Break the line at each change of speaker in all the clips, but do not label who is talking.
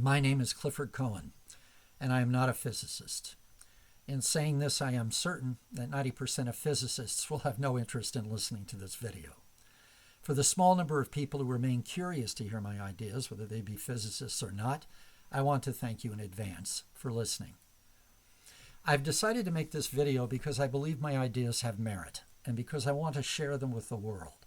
My name is Clifford Cohen, and I am not a physicist. In saying this, I am certain that 90% of physicists will have no interest in listening to this video. For the small number of people who remain curious to hear my ideas, whether they be physicists or not, I want to thank you in advance for listening. I've decided to make this video because I believe my ideas have merit, and because I want to share them with the world.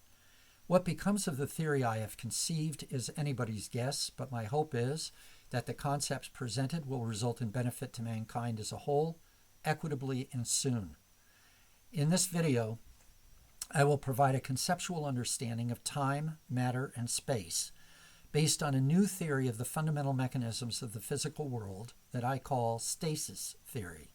What becomes of the theory I have conceived is anybody's guess, but my hope is that the concepts presented will result in benefit to mankind as a whole, equitably and soon. In this video, I will provide a conceptual understanding of time, matter, and space based on a new theory of the fundamental mechanisms of the physical world that I call stasis theory.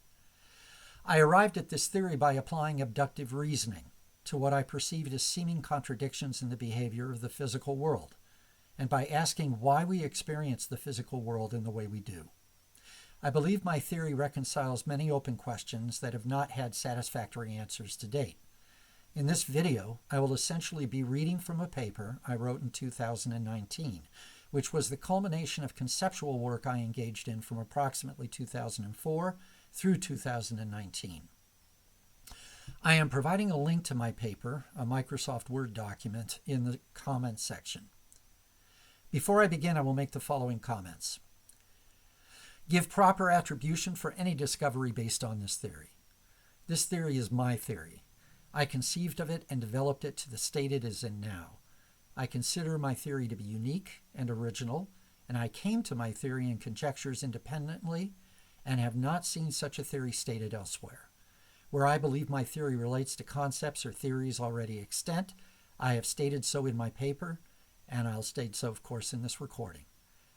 I arrived at this theory by applying abductive reasoning to what I perceived as seeming contradictions in the behavior of the physical world, and by asking why we experience the physical world in the way we do. I believe my theory reconciles many open questions that have not had satisfactory answers to date. In this video, I will essentially be reading from a paper I wrote in 2019, which was the culmination of conceptual work I engaged in from approximately 2004 through 2019. I am providing a link to my paper, a Microsoft Word document, in the comments section. Before I begin, I will make the following comments. Give proper attribution for any discovery based on this theory. This theory is my theory. I conceived of it and developed it to the state it is in now. I consider my theory to be unique and original, and I came to my theory and conjectures independently and have not seen such a theory stated elsewhere. Where I believe my theory relates to concepts or theories already extant, I have stated so in my paper, and I'll state so, of course, in this recording.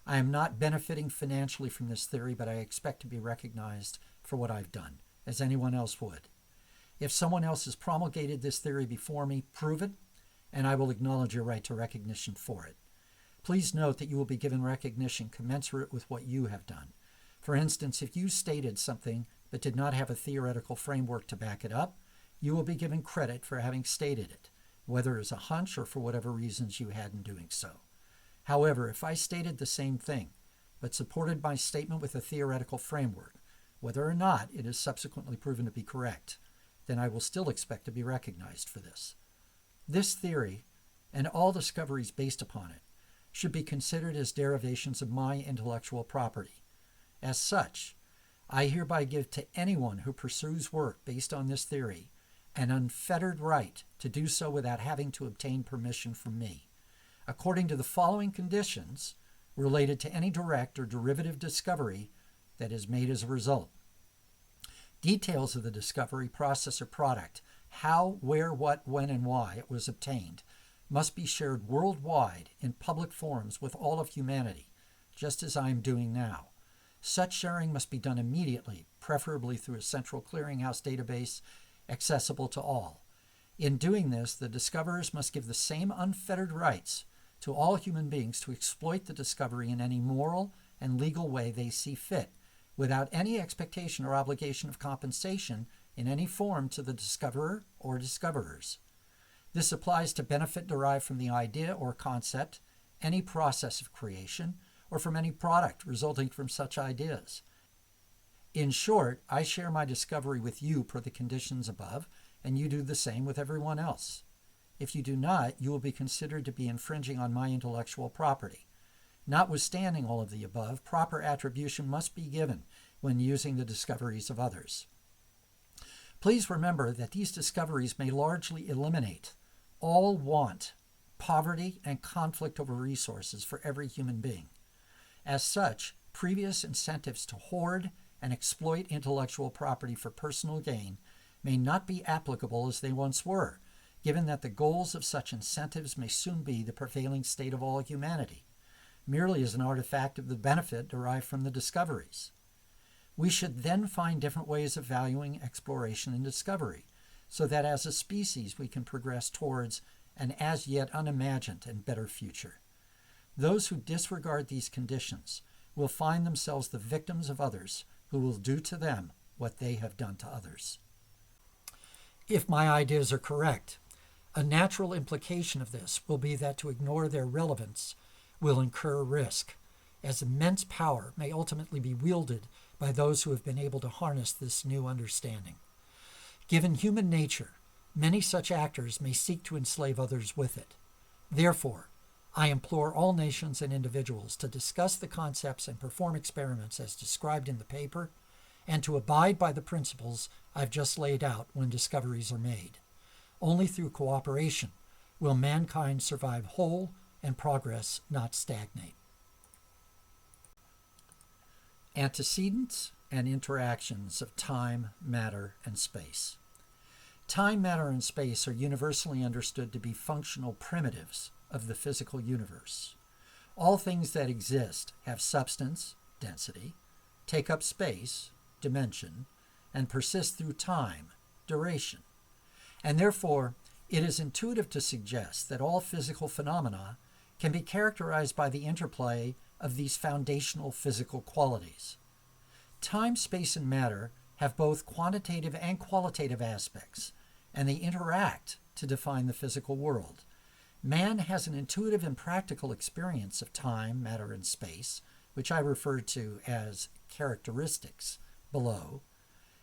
I am not benefiting financially from this theory, but I expect to be recognized for what I've done, as anyone else would. If someone else has promulgated this theory before me, prove it, and I will acknowledge your right to recognition for it. Please note that you will be given recognition commensurate with what you have done. For instance, if you stated something but did not have a theoretical framework to back it up, you will be given credit for having stated it, whether as a hunch or for whatever reasons you had in doing so. However, if I stated the same thing, but supported my statement with a theoretical framework, whether or not it is subsequently proven to be correct, then I will still expect to be recognized for this. This theory, and all discoveries based upon it, should be considered as derivations of my intellectual property. As such, I hereby give to anyone who pursues work based on this theory an unfettered right to do so without having to obtain permission from me, according to the following conditions related to any direct or derivative discovery that is made as a result. Details of the discovery, process, or product, how, where, what, when, and why it was obtained, must be shared worldwide in public forums with all of humanity, just as I am doing now. Such sharing must be done immediately, preferably through a central clearinghouse database accessible to all. In doing this, the discoverers must give the same unfettered rights to all human beings to exploit the discovery in any moral and legal way they see fit, without any expectation or obligation of compensation in any form to the discoverer or discoverers. This applies to benefit derived from the idea or concept, any process of creation, or from any product resulting from such ideas. In short, I share my discovery with you per the conditions above, and you do the same with everyone else. If you do not, you will be considered to be infringing on my intellectual property. Notwithstanding all of the above, proper attribution must be given when using the discoveries of others. Please remember that these discoveries may largely eliminate all want, poverty, and conflict over resources for every human being. As such, previous incentives to hoard and exploit intellectual property for personal gain may not be applicable as they once were, given that the goals of such incentives may soon be the prevailing state of all humanity, merely as an artifact of the benefit derived from the discoveries. We should then find different ways of valuing exploration and discovery, so that as a species we can progress towards an as yet unimagined and better future. Those who disregard these conditions will find themselves the victims of others who will do to them what they have done to others. If my ideas are correct, a natural implication of this will be that to ignore their relevance will incur risk, as immense power may ultimately be wielded by those who have been able to harness this new understanding. Given human nature, many such actors may seek to enslave others with it. Therefore, I implore all nations and individuals to discuss the concepts and perform experiments as described in the paper, and to abide by the principles I've just laid out when discoveries are made. Only through cooperation will mankind survive whole and progress not stagnate. Antecedents and interactions of time, matter, and space. Time, matter, and space are universally understood to be functional primitives of the physical universe. All things that exist have substance, density, take up space, dimension, and persist through time, duration. And therefore, it is intuitive to suggest that all physical phenomena can be characterized by the interplay of these foundational physical qualities. Time, space, and matter have both quantitative and qualitative aspects, and they interact to define the physical world. Man has an intuitive and practical experience of time, matter, and space, which I refer to as characteristics below.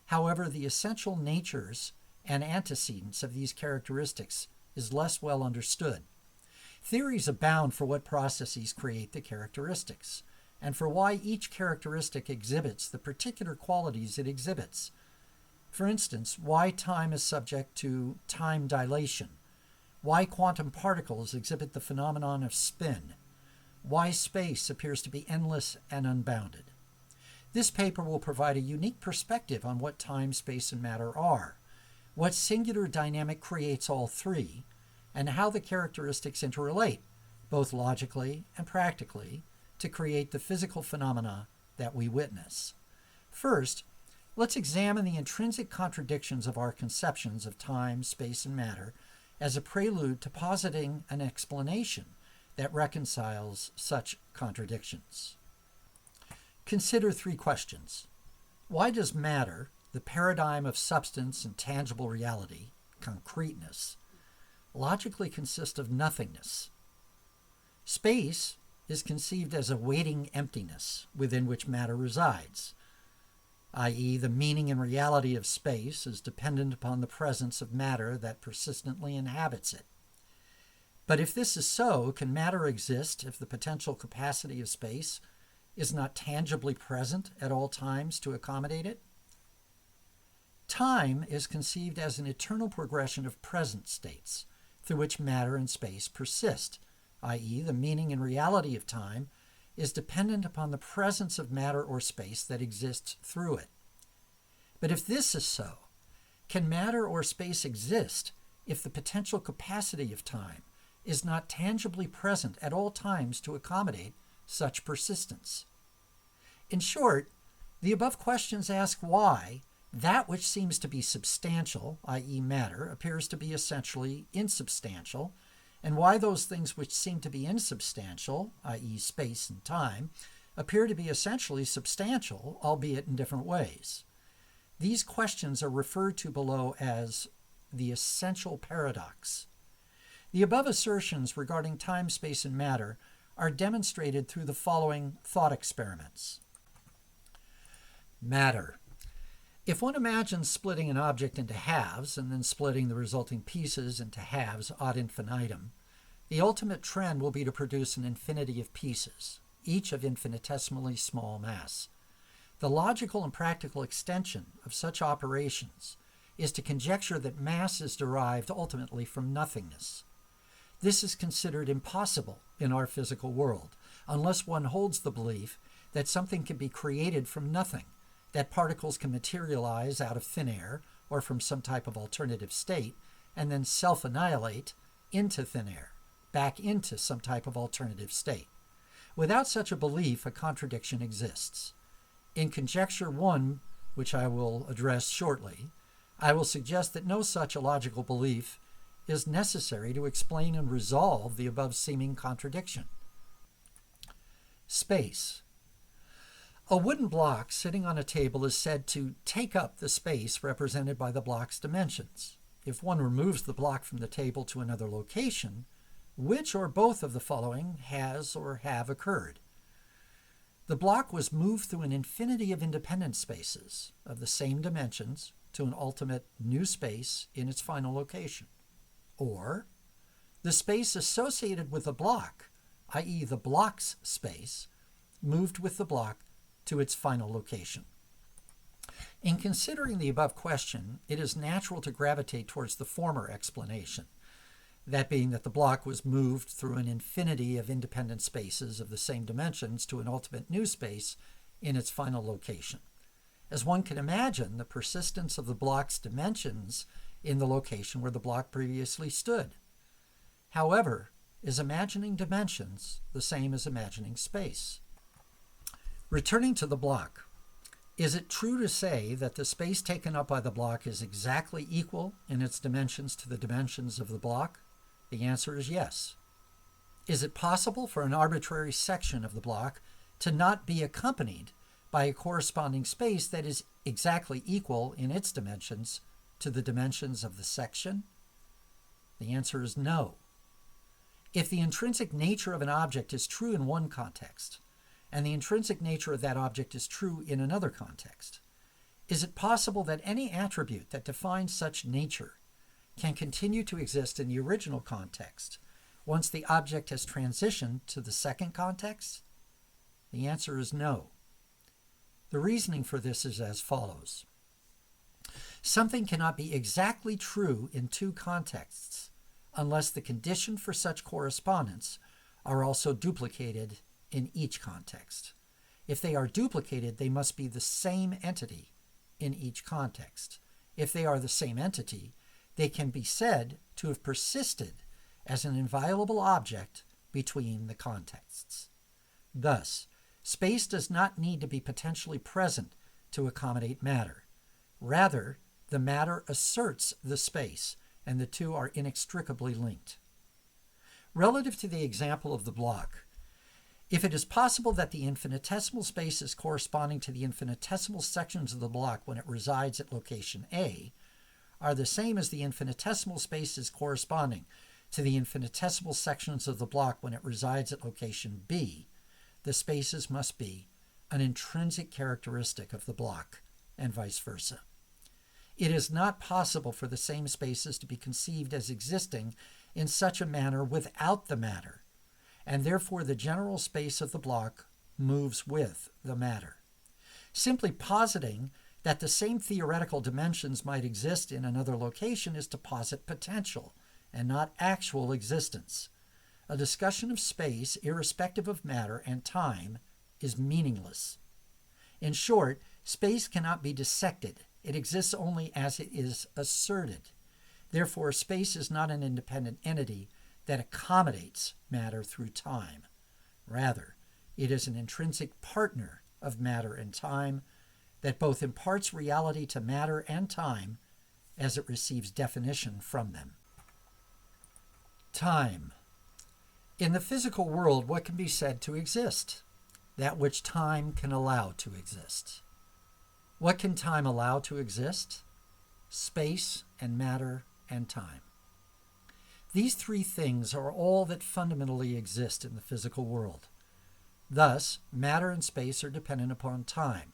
However, the essential natures and antecedents of these characteristics is less well understood. Theories abound for what processes create the characteristics, and for why each characteristic exhibits the particular qualities it exhibits. For instance, why time is subject to time dilation, why quantum particles exhibit the phenomenon of spin, why space appears to be endless and unbounded. This paper will provide a unique perspective on what time, space, and matter are, what singular dynamic creates all three, and how the characteristics interrelate, both logically and practically, to create the physical phenomena that we witness. First, let's examine the intrinsic contradictions of our conceptions of time, space, and matter as a prelude to positing an explanation that reconciles such contradictions. Consider three questions. Why does matter, the paradigm of substance and tangible reality, concreteness, logically consist of nothingness? Space is conceived as a waiting emptiness within which matter resides, i.e., the meaning and reality of space is dependent upon the presence of matter that persistently inhabits it. But if this is so, can matter exist if the potential capacity of space is not tangibly present at all times to accommodate it? Time is conceived as an eternal progression of present states through which matter and space persist, i.e., the meaning and reality of time is dependent upon the presence of matter or space that exists through it. But if this is so, can matter or space exist if the potential capacity of time is not tangibly present at all times to accommodate such persistence? In short, the above questions ask why that which seems to be substantial, i.e., matter, appears to be essentially insubstantial, and why those things which seem to be insubstantial, i.e., space and time, appear to be essentially substantial, albeit in different ways. These questions are referred to below as the essential paradox. The above assertions regarding time, space, and matter are demonstrated through the following thought experiments. Matter. If one imagines splitting an object into halves and then splitting the resulting pieces into halves ad infinitum, the ultimate trend will be to produce an infinity of pieces, each of infinitesimally small mass. The logical and practical extension of such operations is to conjecture that mass is derived ultimately from nothingness. This is considered impossible in our physical world, unless one holds the belief that something can be created from nothing, that particles can materialize out of thin air or from some type of alternative state, and then self-annihilate into thin air, back into some type of alternative state. Without such a belief, a contradiction exists. In conjecture 1, which I will address shortly, I will suggest that no such illogical belief is necessary to explain and resolve the above seeming contradiction. Space. A wooden block sitting on a table is said to take up the space represented by the block's dimensions. If one removes the block from the table to another location, which or both of the following has or have occurred? The block was moved through an infinity of independent spaces of the same dimensions to an ultimate new space in its final location. Or, the space associated with the block, i.e. the block's space, moved with the block to its final location. In considering the above question, it is natural to gravitate towards the former explanation, that being that the block was moved through an infinity of independent spaces of the same dimensions to an ultimate new space in its final location. As one can imagine, the persistence of the block's dimensions in the location where the block previously stood. However, is imagining dimensions the same as imagining space? Returning to the block, is it true to say that the space taken up by the block is exactly equal in its dimensions to the dimensions of the block? The answer is yes. Is it possible for an arbitrary section of the block to not be accompanied by a corresponding space that is exactly equal in its dimensions to the dimensions of the section? The answer is no. If the intrinsic nature of an object is true in one context, and the intrinsic nature of that object is true in another context, is it possible that any attribute that defines such nature can continue to exist in the original context once the object has transitioned to the second context? The answer is no. The reasoning for this is as follows. Something cannot be exactly true in two contexts unless the condition for such correspondence are also duplicated in each context. If they are duplicated, they must be the same entity in each context. If they are the same entity, they can be said to have persisted as an inviolable object between the contexts. Thus, space does not need to be potentially present to accommodate matter. Rather, the matter asserts the space, and the two are inextricably linked. Relative to the example of the block, if it is possible that the infinitesimal spaces corresponding to the infinitesimal sections of the block when it resides at location A are the same as the infinitesimal spaces corresponding to the infinitesimal sections of the block when it resides at location B, the spaces must be an intrinsic characteristic of the block, and vice versa. It is not possible for the same spaces to be conceived as existing in such a manner without the matter, and therefore the general space of the block moves with the matter. Simply positing that the same theoretical dimensions might exist in another location is to posit potential and not actual existence. A discussion of space, irrespective of matter and time, is meaningless. In short, space cannot be dissected. It exists only as it is asserted. Therefore, space is not an independent entity that accommodates matter through time. Rather, it is an intrinsic partner of matter and time that both imparts reality to matter and time as it receives definition from them. Time. In the physical world, what can be said to exist? That which time can allow to exist. What can time allow to exist? Space and matter and time. These three things are all that fundamentally exist in the physical world. Thus, matter and space are dependent upon time,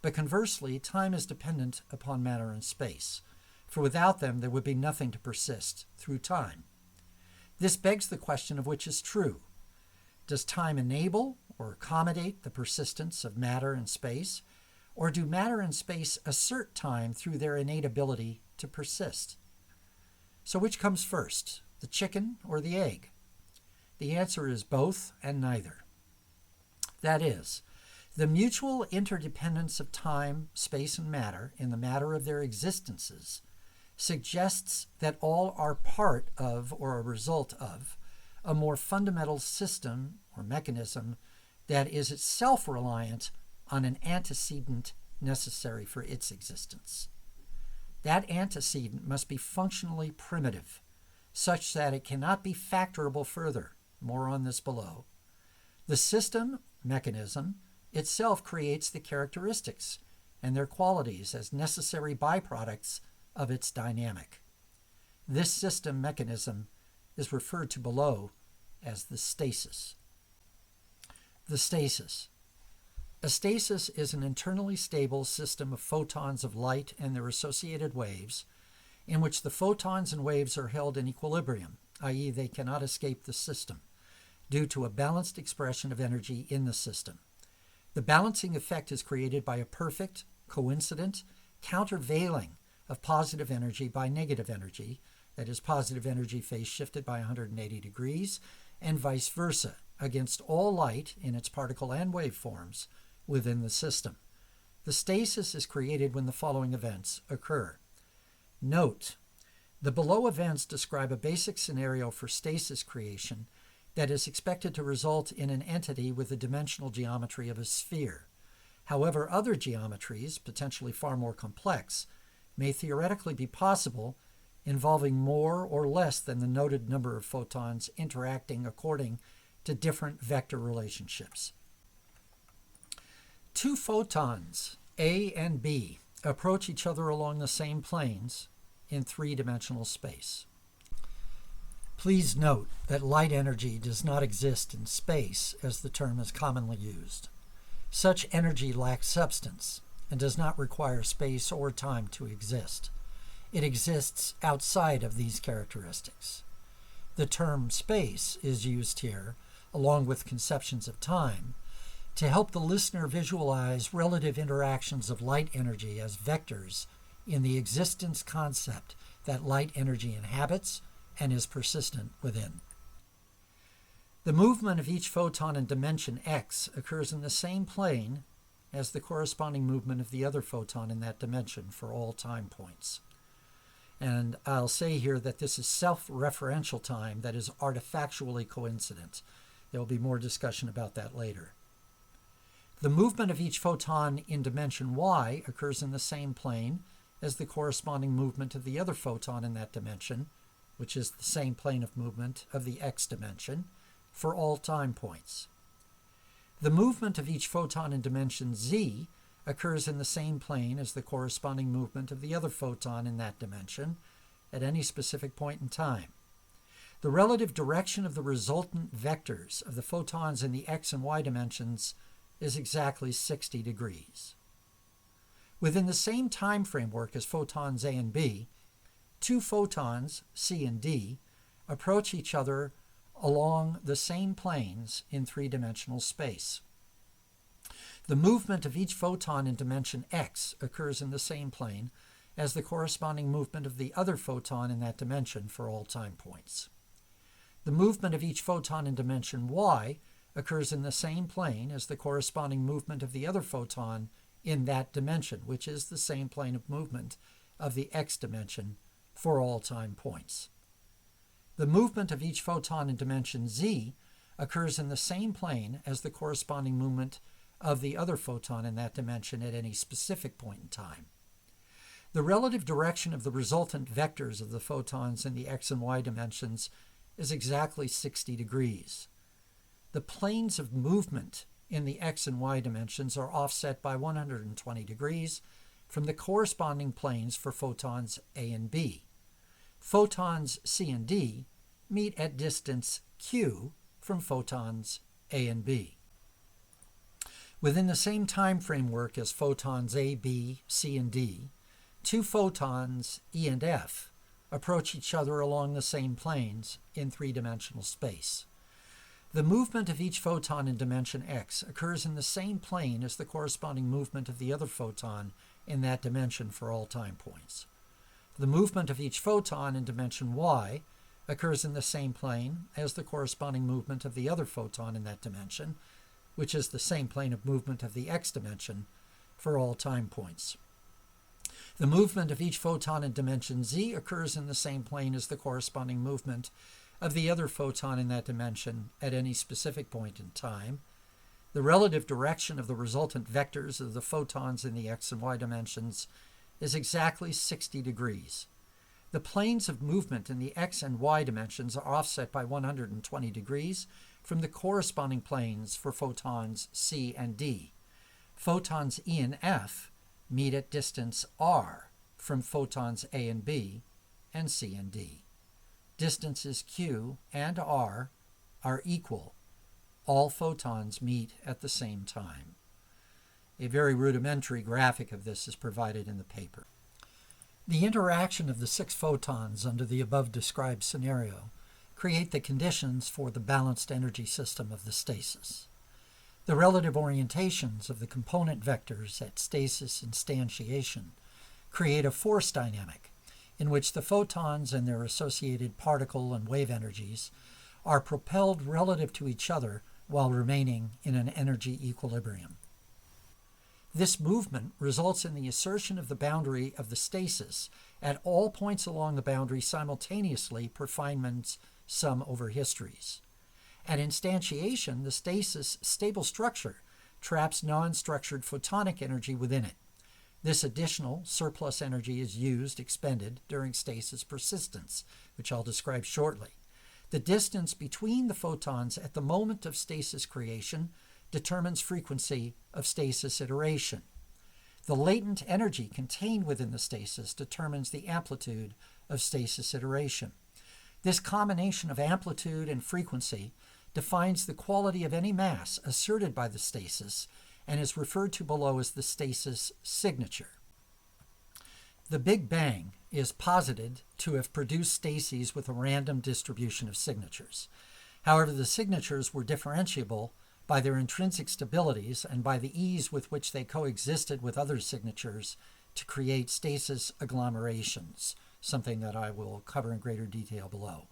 but conversely, time is dependent upon matter and space, for without them there would be nothing to persist through time. This begs the question of which is true. Does time enable or accommodate the persistence of matter and space, or do matter and space assert time through their innate ability to persist? So which comes first, the chicken or the egg? The answer is both and neither. That is, the mutual interdependence of time, space, and matter in the matter of their existences suggests that all are part of or a result of a more fundamental system or mechanism that is itself reliant on an antecedent necessary for its existence. That antecedent must be functionally primitive, such that it cannot be factorable further. More on this below. The system, mechanism, itself creates the characteristics and their qualities as necessary byproducts of its dynamic. This system mechanism is referred to below as the stasis. The stasis. A stasis is an internally stable system of photons of light and their associated waves, in which the photons and waves are held in equilibrium, i.e., they cannot escape the system, due to a balanced expression of energy in the system. The balancing effect is created by a perfect, coincident, countervailing of positive energy by negative energy, that is, positive energy phase shifted by 180 degrees, and vice versa, against all light in its particle and wave forms within the system. The stasis is created when the following events occur. Note, the below events describe a basic scenario for stasis creation that is expected to result in an entity with the dimensional geometry of a sphere. However, other geometries, potentially far more complex, may theoretically be possible, involving more or less than the noted number of photons interacting according to different vector relationships. Two photons, A and B, approach each other along the same planes in three-dimensional space. Please note that light energy does not exist in space as the term is commonly used. Such energy lacks substance and does not require space or time to exist. It exists outside of these characteristics. The term space is used here, along with conceptions of time, to help the listener visualize relative interactions of light energy as vectors in the existence concept that light energy inhabits and is persistent within. The movement of each photon in dimension x occurs in the same plane as the corresponding movement of the other photon in that dimension for all time points. And I'll say here that this is self-referential time that is artifactually coincident. There will be more discussion about that later. The movement of each photon in dimension y occurs in the same plane as the corresponding movement of the other photon in that dimension, which is the same plane of movement of the x dimension, for all time points. The movement of each photon in dimension z occurs in the same plane as the corresponding movement of the other photon in that dimension at any specific point in time. The relative direction of the resultant vectors of the photons in the x and y dimensions is exactly 60 degrees. Within the same time framework as photons A and B, two photons, C and D, approach each other along the same planes in three-dimensional space. The movement of each photon in dimension x occurs in the same plane as the corresponding movement of the other photon in that dimension for all time points. The movement of each photon in dimension y occurs in the same plane as the corresponding movement of the other photon in that dimension, which is the same plane of movement of the x dimension for all time points. The movement of each photon in dimension z occurs in the same plane as the corresponding movement of the other photon in that dimension at any specific point in time. The relative direction of the resultant vectors of the photons in the x and y dimensions is exactly 60 degrees. The planes of movement in the x and y dimensions are offset by 120 degrees from the corresponding planes for photons A and B. Photons C and D meet at distance q from photons A and B. Within the same time framework as photons A, B, C, and D, two photons E and F approach each other along the same planes in three-dimensional space. The movement of each photon in dimension x occurs in the same plane as the corresponding movement of the other photon in that dimension for all time points. The movement of each photon in dimension y occurs in the same plane as the corresponding movement of the other photon in that dimension, which is the same plane of movement of the x dimension for all time points. The movement of each photon in dimension z occurs in the same plane as the corresponding movement of the other photon in that dimension at any specific point in time. The relative direction of the resultant vectors of the photons in the x and y dimensions is exactly 60 degrees. The planes of movement in the x and y dimensions are offset by 120 degrees from the corresponding planes for photons C and D. Photons E and F meet at distance r from photons A and B and C and D. Distances q and r are equal. All photons meet at the same time. A very rudimentary graphic of this is provided in the paper. The interaction of the 6 photons under the above described scenario create the conditions for the balanced energy system of the stasis. The relative orientations of the component vectors at stasis instantiation create a force dynamic in which the photons and their associated particle and wave energies are propelled relative to each other while remaining in an energy equilibrium. This movement results in the assertion of the boundary of the stasis at all points along the boundary simultaneously per Feynman's sum over histories. At instantiation, the stasis stable structure traps non-structured photonic energy within it. This additional surplus energy is expended during stasis persistence, which I'll describe shortly. The distance between the photons at the moment of stasis creation determines frequency of stasis iteration. The latent energy contained within the stasis determines the amplitude of stasis iteration. This combination of amplitude and frequency defines the quality of any mass asserted by the stasis and is referred to below as the stasis signature. The Big Bang is posited to have produced stases with a random distribution of signatures. However, the signatures were differentiable by their intrinsic stabilities and by the ease with which they coexisted with other signatures to create stasis agglomerations, something that I will cover in greater detail below.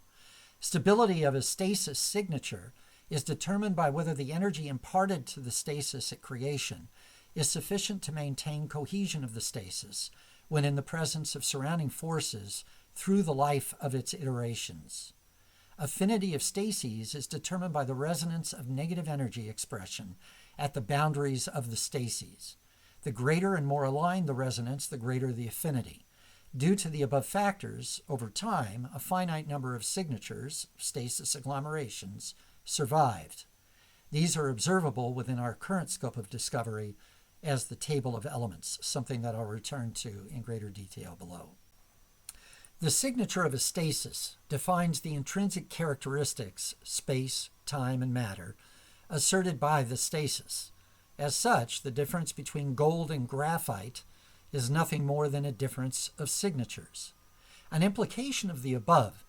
Stability of a stasis signature is determined by whether the energy imparted to the stasis at creation is sufficient to maintain cohesion of the stasis when in the presence of surrounding forces through the life of its iterations. Affinity of stases is determined by the resonance of negative energy expression at the boundaries of the stases. The greater and more aligned the resonance, the greater the affinity. Due to the above factors, over time, a finite number of signatures, stasis agglomerations, survived. These are observable within our current scope of discovery as the table of elements, something that I'll return to in greater detail below. The signature of a stasis defines the intrinsic characteristics, space, time, and matter, asserted by the stasis. As such, the difference between gold and graphite is nothing more than a difference of signatures. An implication of the above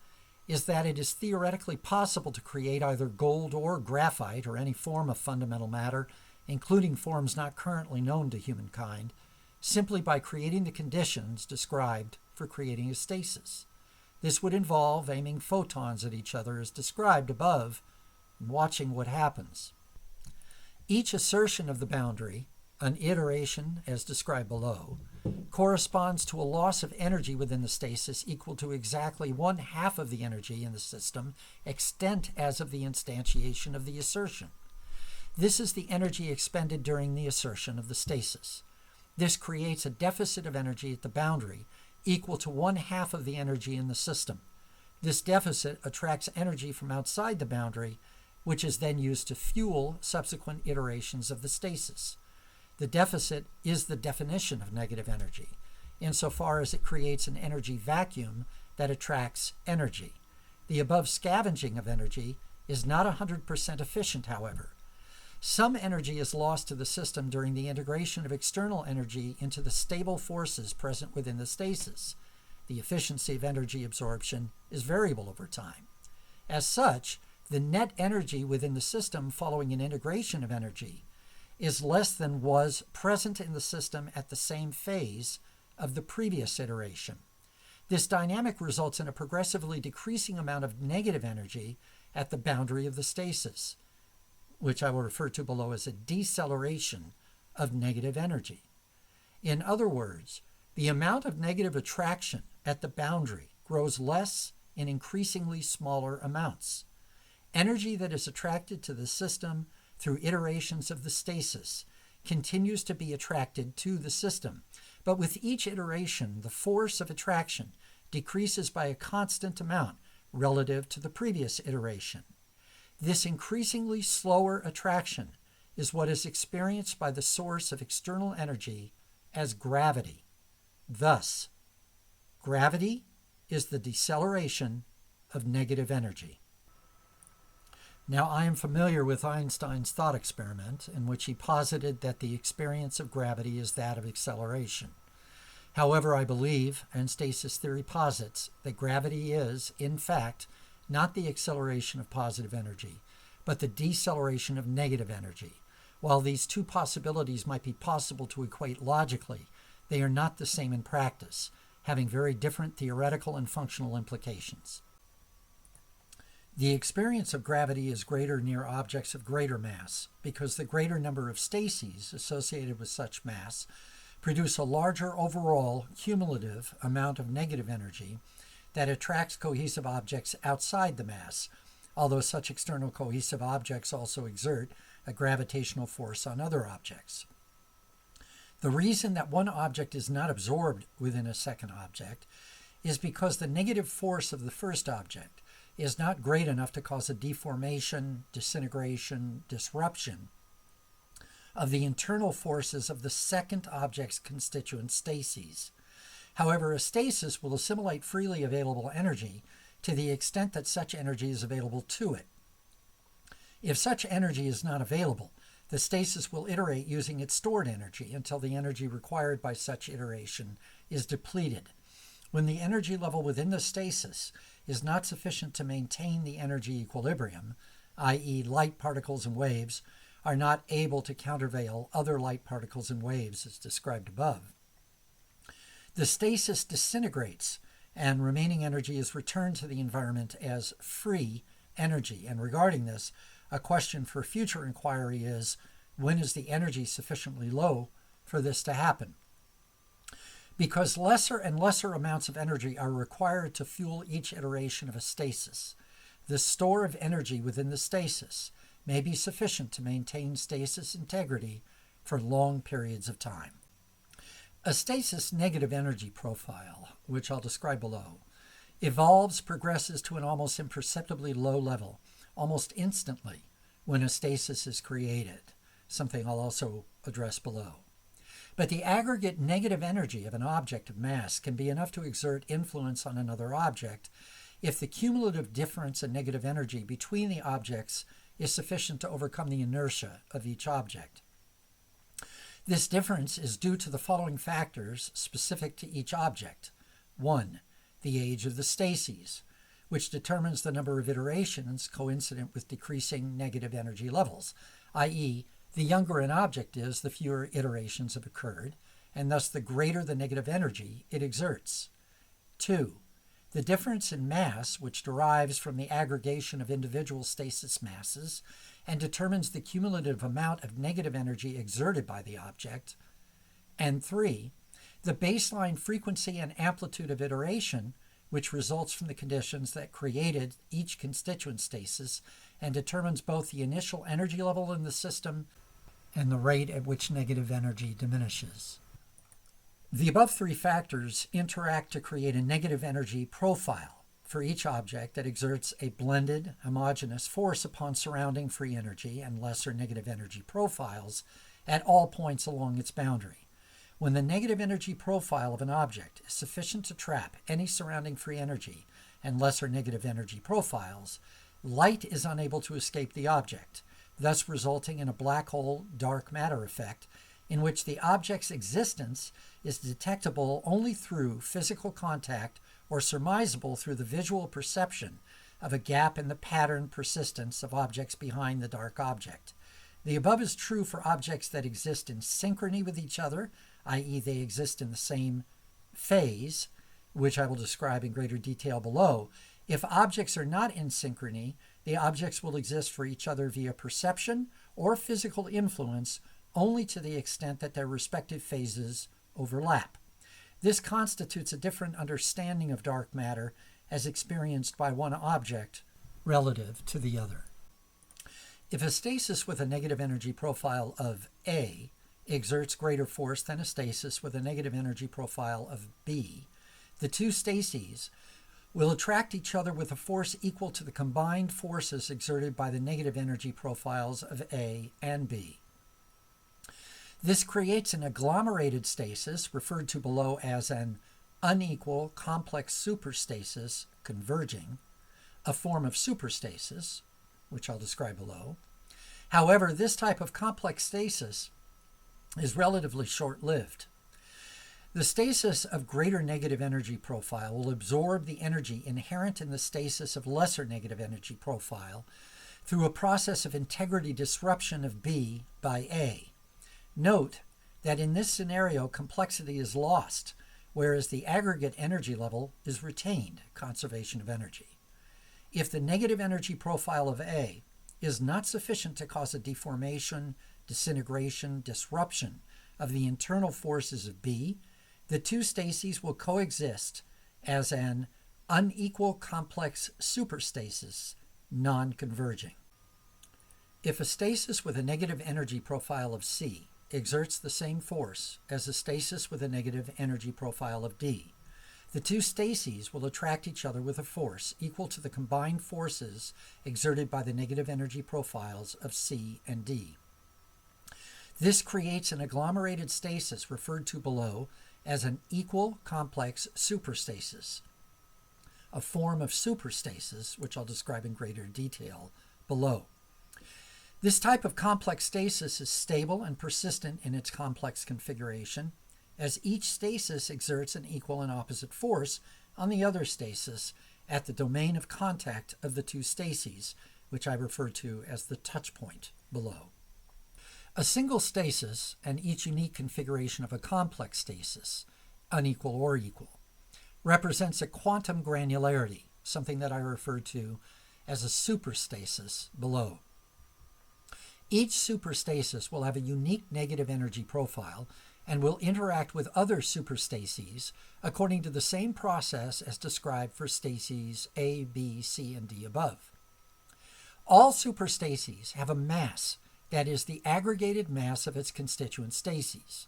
is that it is theoretically possible to create either gold or graphite or any form of fundamental matter, including forms not currently known to humankind, simply by creating the conditions described for creating a stasis. This would involve aiming photons at each other as described above and watching what happens. Each assertion of the boundary, an iteration as described below, corresponds to a loss of energy within the stasis equal to exactly 1/2 of the energy in the system extent as of the instantiation of the assertion. This is the energy expended during the assertion of the stasis. This creates a deficit of energy at the boundary equal to 1/2 of the energy in the system. This deficit attracts energy from outside the boundary, which is then used to fuel subsequent iterations of the stasis. The deficit is the definition of negative energy, insofar as it creates an energy vacuum that attracts energy. The above scavenging of energy is not 100% efficient, however. Some energy is lost to the system during the integration of external energy into the stable forces present within the stasis. The efficiency of energy absorption is variable over time. As such, the net energy within the system following an integration of energy is less than was present in the system at the same phase of the previous iteration. This dynamic results in a progressively decreasing amount of negative energy at the boundary of the stasis, which I will refer to below as a deceleration of negative energy. In other words, the amount of negative attraction at the boundary grows less in increasingly smaller amounts. Energy that is attracted to the system through iterations of the stasis continues to be attracted to the system, but with each iteration, the force of attraction decreases by a constant amount relative to the previous iteration. This increasingly slower attraction is what is experienced by the source of external energy as gravity. Thus, gravity is the deceleration of negative energy. Now, I am familiar with Einstein's thought experiment, in which he posited that the experience of gravity is that of acceleration. However, I believe, and stasis theory posits, that gravity is, in fact, not the acceleration of positive energy, but the deceleration of negative energy. While these two possibilities might be possible to equate logically, they are not the same in practice, having very different theoretical and functional implications. The experience of gravity is greater near objects of greater mass, because the greater number of stases associated with such mass produce a larger overall cumulative amount of negative energy that attracts cohesive objects outside the mass, although such external cohesive objects also exert a gravitational force on other objects. The reason that one object is not absorbed within a second object is because the negative force of the first object is not great enough to cause a deformation, disintegration, disruption of the internal forces of the second object's constituent stases. However, a stasis will assimilate freely available energy to the extent that such energy is available to it. If such energy is not available, the stasis will iterate using its stored energy until the energy required by such iteration is depleted. When the energy level within the stasis is not sufficient to maintain the energy equilibrium, i.e., light particles and waves are not able to countervail other light particles and waves as described above, the stasis disintegrates and remaining energy is returned to the environment as free energy. And regarding this, a question for future inquiry is, when is the energy sufficiently low for this to happen? Because lesser and lesser amounts of energy are required to fuel each iteration of a stasis, the store of energy within the stasis may be sufficient to maintain stasis integrity for long periods of time. A stasis negative energy profile, which I'll describe below, progresses to an almost imperceptibly low level, almost instantly, when a stasis is created, something I'll also address below. But the aggregate negative energy of an object of mass can be enough to exert influence on another object if the cumulative difference in negative energy between the objects is sufficient to overcome the inertia of each object. This difference is due to the following factors specific to each object. 1. The age of the stases, which determines the number of iterations coincident with decreasing negative energy levels, i.e., the younger an object is, the fewer iterations have occurred, and thus the greater the negative energy it exerts. 2. The difference in mass, which derives from the aggregation of individual stasis masses and determines the cumulative amount of negative energy exerted by the object. And 3. The baseline frequency and amplitude of iteration, which results from the conditions that created each constituent stasis and determines both the initial energy level in the system and the rate at which negative energy diminishes. The above three factors interact to create a negative energy profile for each object that exerts a blended, homogeneous force upon surrounding free energy and lesser negative energy profiles at all points along its boundary. When the negative energy profile of an object is sufficient to trap any surrounding free energy and lesser negative energy profiles, light is unable to escape the object, thus resulting in a black hole dark matter effect in which the object's existence is detectable only through physical contact or surmisable through the visual perception of a gap in the pattern persistence of objects behind the dark object. The above is true for objects that exist in synchrony with each other, i.e. they exist in the same phase, which I will describe in greater detail below. If objects are not in synchrony, the objects will exist for each other via perception or physical influence only to the extent that their respective phases overlap. This constitutes a different understanding of dark matter as experienced by one object relative to the other. If a stasis with a negative energy profile of A exerts greater force than a stasis with a negative energy profile of B, the two stases will attract each other with a force equal to the combined forces exerted by the negative energy profiles of A and B. This creates an agglomerated stasis, referred to below as an unequal complex superstasis converging, a form of superstasis, which I'll describe below. However, this type of complex stasis is relatively short-lived. The stasis of greater negative energy profile will absorb the energy inherent in the stasis of lesser negative energy profile through a process of integrity disruption of B by A. Note that in this scenario, complexity is lost, whereas the aggregate energy level is retained, conservation of energy. If the negative energy profile of A is not sufficient to cause a deformation, disintegration, disruption of the internal forces of B, the two stases will coexist as an unequal complex superstasis, non-converging. If a stasis with a negative energy profile of C exerts the same force as a stasis with a negative energy profile of D, the two stases will attract each other with a force equal to the combined forces exerted by the negative energy profiles of C and D. This creates an agglomerated stasis referred to below as an equal complex superstasis, a form of superstasis which I'll describe in greater detail below. This type of complex stasis is stable and persistent in its complex configuration, as each stasis exerts an equal and opposite force on the other stasis at the domain of contact of the two stases, which I refer to as the touch point below. A single stasis, and each unique configuration of a complex stasis, unequal or equal, represents a quantum granularity, something that I refer to as a superstasis below. Each superstasis will have a unique negative energy profile and will interact with other superstases according to the same process as described for stases A, B, C, and D above. All superstases have a mass that is the aggregated mass of its constituent stases,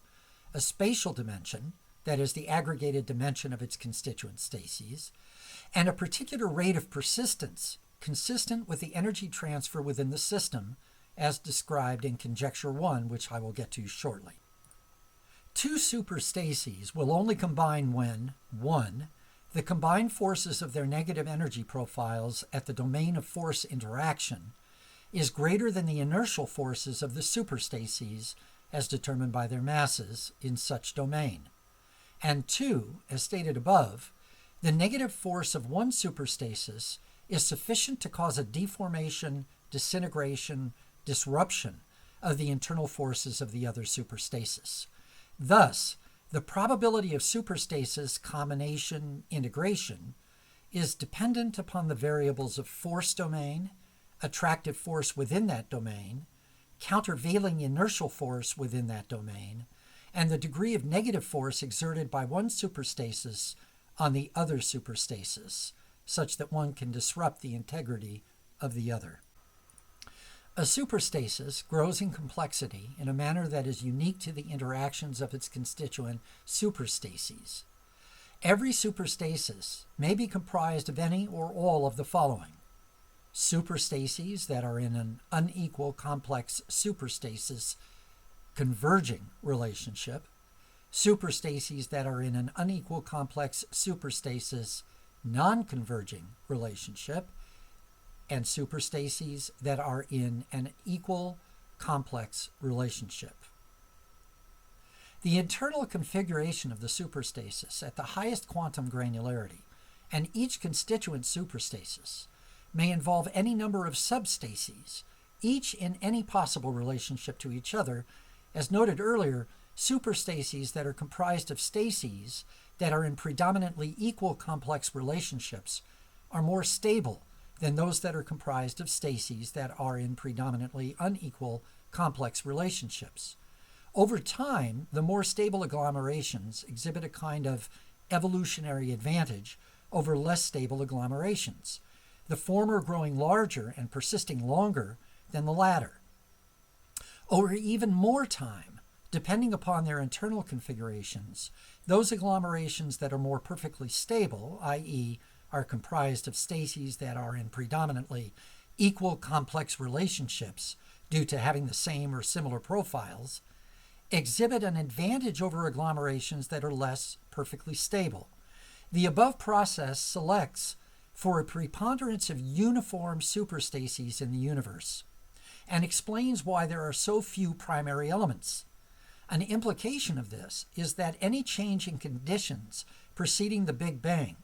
a spatial dimension that is the aggregated dimension of its constituent stases, and a particular rate of persistence consistent with the energy transfer within the system as described in conjecture 1, which I will get to shortly. Two superstases will only combine when 1. The combined forces of their negative energy profiles at the domain of force interaction is greater than the inertial forces of the superstases as determined by their masses in such domain. And 2, as stated above, the negative force of one superstasis is sufficient to cause a deformation, disintegration, disruption of the internal forces of the other superstasis. Thus, the probability of superstasis combination integration is dependent upon the variables of force domain, attractive force within that domain, countervailing inertial force within that domain, and the degree of negative force exerted by one superstasis on the other superstasis, such that one can disrupt the integrity of the other. A superstasis grows in complexity in a manner that is unique to the interactions of its constituent superstases. Every superstasis may be comprised of any or all of the following: superstases that are in an unequal complex superstasis converging relationship, superstases that are in an unequal complex superstasis non-converging relationship, and superstases that are in an equal complex relationship. The internal configuration of the superstasis at the highest quantum granularity and each constituent superstasis may involve any number of substases, each in any possible relationship to each other. As noted earlier, superstases that are comprised of stases that are in predominantly equal complex relationships are more stable than those that are comprised of stases that are in predominantly unequal complex relationships. Over time, the more stable agglomerations exhibit a kind of evolutionary advantage over less stable agglomerations, the former growing larger and persisting longer than the latter. Over even more time, depending upon their internal configurations, those agglomerations that are more perfectly stable, i.e., are comprised of stases that are in predominantly equal complex relationships due to having the same or similar profiles, exhibit an advantage over agglomerations that are less perfectly stable. The above process selects for a preponderance of uniform superstacies in the universe, and explains why there are so few primary elements. An implication of this is that any change in conditions preceding the Big Bang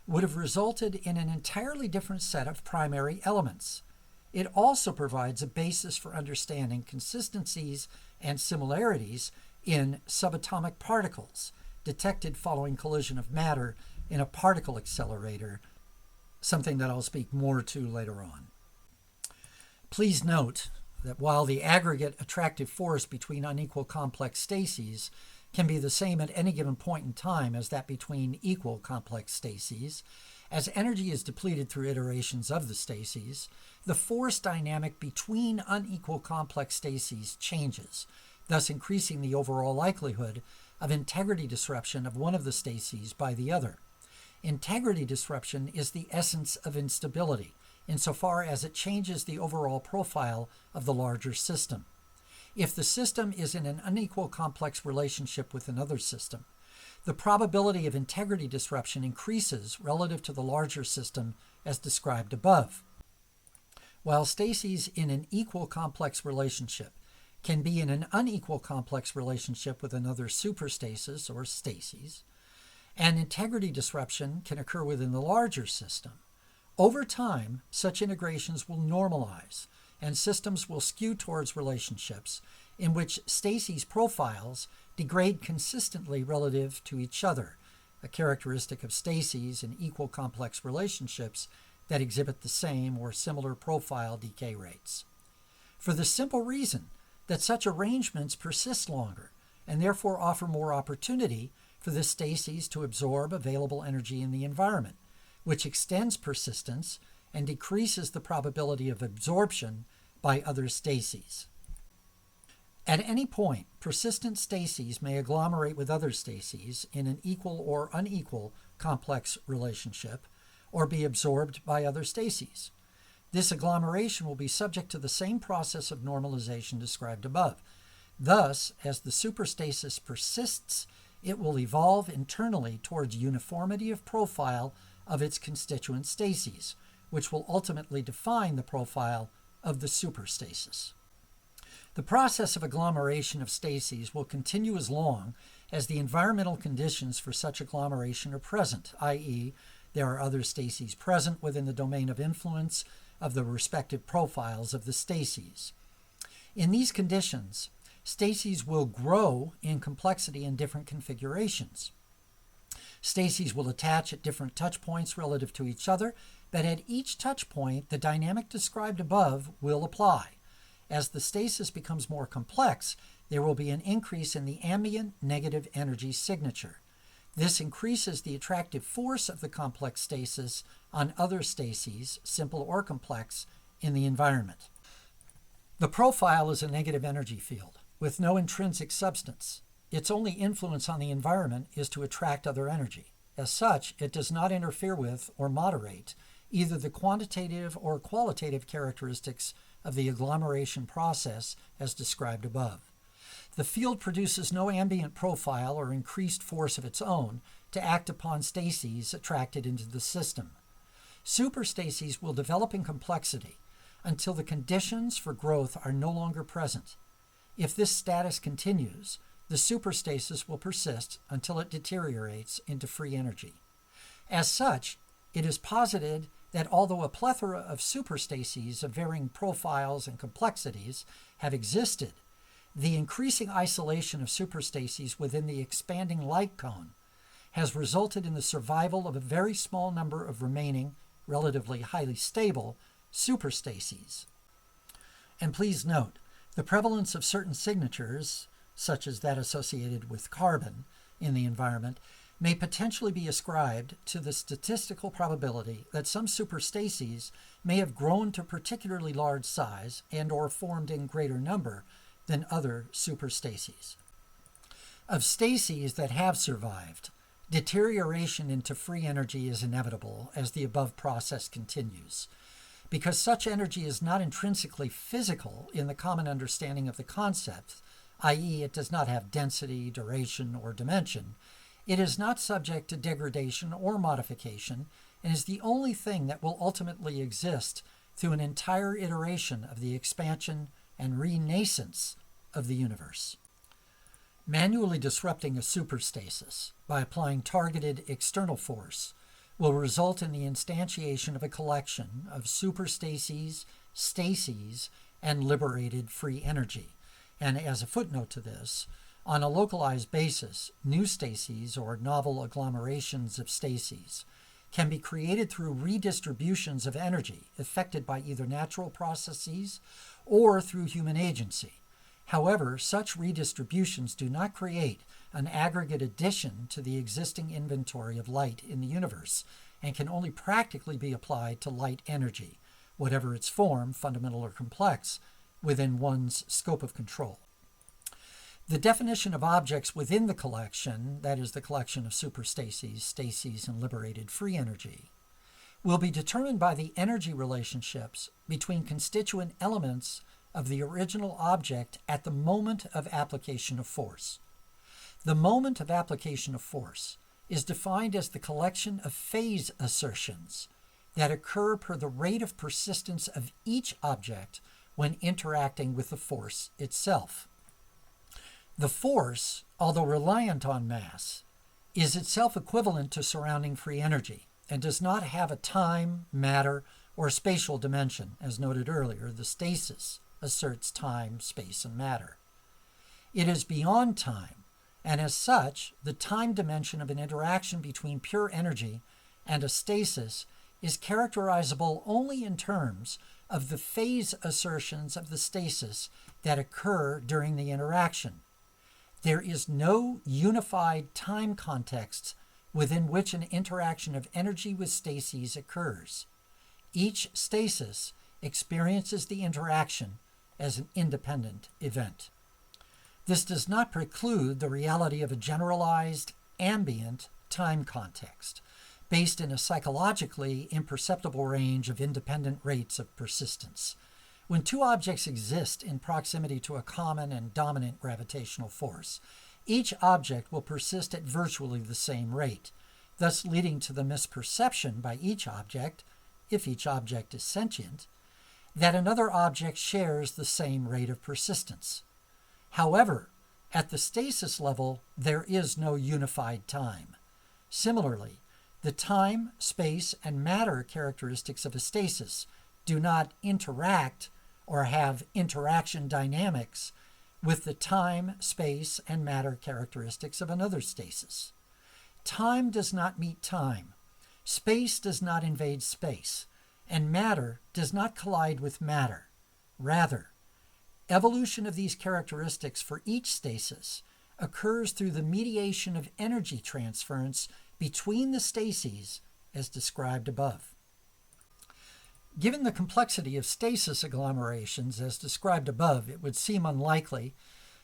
would have resulted in an entirely different set of primary elements. It also provides a basis for understanding consistencies and similarities in subatomic particles detected following collision of matter in a particle accelerator, something that I'll speak more to later on. Please note that while the aggregate attractive force between unequal complex stases can be the same at any given point in time as that between equal complex stases, as energy is depleted through iterations of the stases, the force dynamic between unequal complex stases changes, thus increasing the overall likelihood of integrity disruption of one of the stases by the other. Integrity disruption is the essence of instability, insofar as it changes the overall profile of the larger system. If the system is in an unequal complex relationship with another system, the probability of integrity disruption increases relative to the larger system as described above. While stases in an equal complex relationship can be in an unequal complex relationship with another superstasis or stases, and integrity disruption can occur within the larger system, over time, such integrations will normalize, and systems will skew towards relationships in which stases profiles degrade consistently relative to each other, a characteristic of stases in equal complex relationships that exhibit the same or similar profile decay rates. For the simple reason that such arrangements persist longer and therefore offer more opportunity for the stases to absorb available energy in the environment, which extends persistence and decreases the probability of absorption by other stases. At any point, persistent stases may agglomerate with other stases in an equal or unequal complex relationship, or be absorbed by other stases. This agglomeration will be subject to the same process of normalization described above. Thus, as the superstasis persists, it will evolve internally towards uniformity of profile of its constituent stases, which will ultimately define the profile of the superstasis. The process of agglomeration of stases will continue as long as the environmental conditions for such agglomeration are present, i.e., there are other stases present within the domain of influence of the respective profiles of the stases. In these conditions, stases will grow in complexity in different configurations. Stases will attach at different touch points relative to each other, but at each touch point, the dynamic described above will apply. As the stasis becomes more complex, there will be an increase in the ambient negative energy signature. This increases the attractive force of the complex stasis on other stases, simple or complex, in the environment. The profile is a negative energy field with no intrinsic substance. Its only influence on the environment is to attract other energy. As such, it does not interfere with or moderate either the quantitative or qualitative characteristics of the agglomeration process as described above. The field produces no ambient profile or increased force of its own to act upon stases attracted into the system. Superstases will develop in complexity until the conditions for growth are no longer present. If this status continues, the superstasis will persist until it deteriorates into free energy. As such, it is posited that although a plethora of superstases of varying profiles and complexities have existed, the increasing isolation of superstases within the expanding light cone has resulted in the survival of a very small number of remaining, relatively highly stable, superstases. And please note, the prevalence of certain signatures, such as that associated with carbon in the environment, may potentially be ascribed to the statistical probability that some superstases may have grown to particularly large size and or formed in greater number than other superstases. Of stases that have survived, deterioration into free energy is inevitable as the above process continues. Because such energy is not intrinsically physical in the common understanding of the concept, i.e., it does not have density, duration, or dimension, it is not subject to degradation or modification and is the only thing that will ultimately exist through an entire iteration of the expansion and renascence of the universe. Manually disrupting a superstasis by applying targeted external force will result in the instantiation of a collection of superstases, stases, and liberated free energy. And as a footnote to this, on a localized basis, new stases, or novel agglomerations of stases, can be created through redistributions of energy affected by either natural processes or through human agency. However, such redistributions do not create an aggregate addition to the existing inventory of light in the universe and can only practically be applied to light energy, whatever its form, fundamental or complex, within one's scope of control. The definition of objects within the collection, that is the collection of superstases, stases, and liberated free energy, will be determined by the energy relationships between constituent elements of the original object at the moment of application of force. The moment of application of force is defined as the collection of phase assertions that occur per the rate of persistence of each object when interacting with the force itself. The force, although reliant on mass, is itself equivalent to surrounding free energy and does not have a time, matter, or spatial dimension. As noted earlier, the stasis asserts time, space, and matter. It is beyond time, and as such, the time dimension of an interaction between pure energy and a stasis is characterizable only in terms of the phase assertions of the stasis that occur during the interaction. There is no unified time context within which an interaction of energy with stases occurs. Each stasis experiences the interaction as an independent event. This does not preclude the reality of a generalized, ambient time context, based in a psychologically imperceptible range of independent rates of persistence. When two objects exist in proximity to a common and dominant gravitational force, each object will persist at virtually the same rate, thus leading to the misperception by each object, if each object is sentient, that another object shares the same rate of persistence. However, at the stasis level, there is no unified time. Similarly, the time, space, and matter characteristics of a stasis do not interact or have interaction dynamics with the time, space, and matter characteristics of another stasis. Time does not meet time, space does not invade space, and matter does not collide with matter. Rather, evolution of these characteristics for each stasis occurs through the mediation of energy transference between the stases as described above. Given the complexity of stasis agglomerations as described above, it would seem unlikely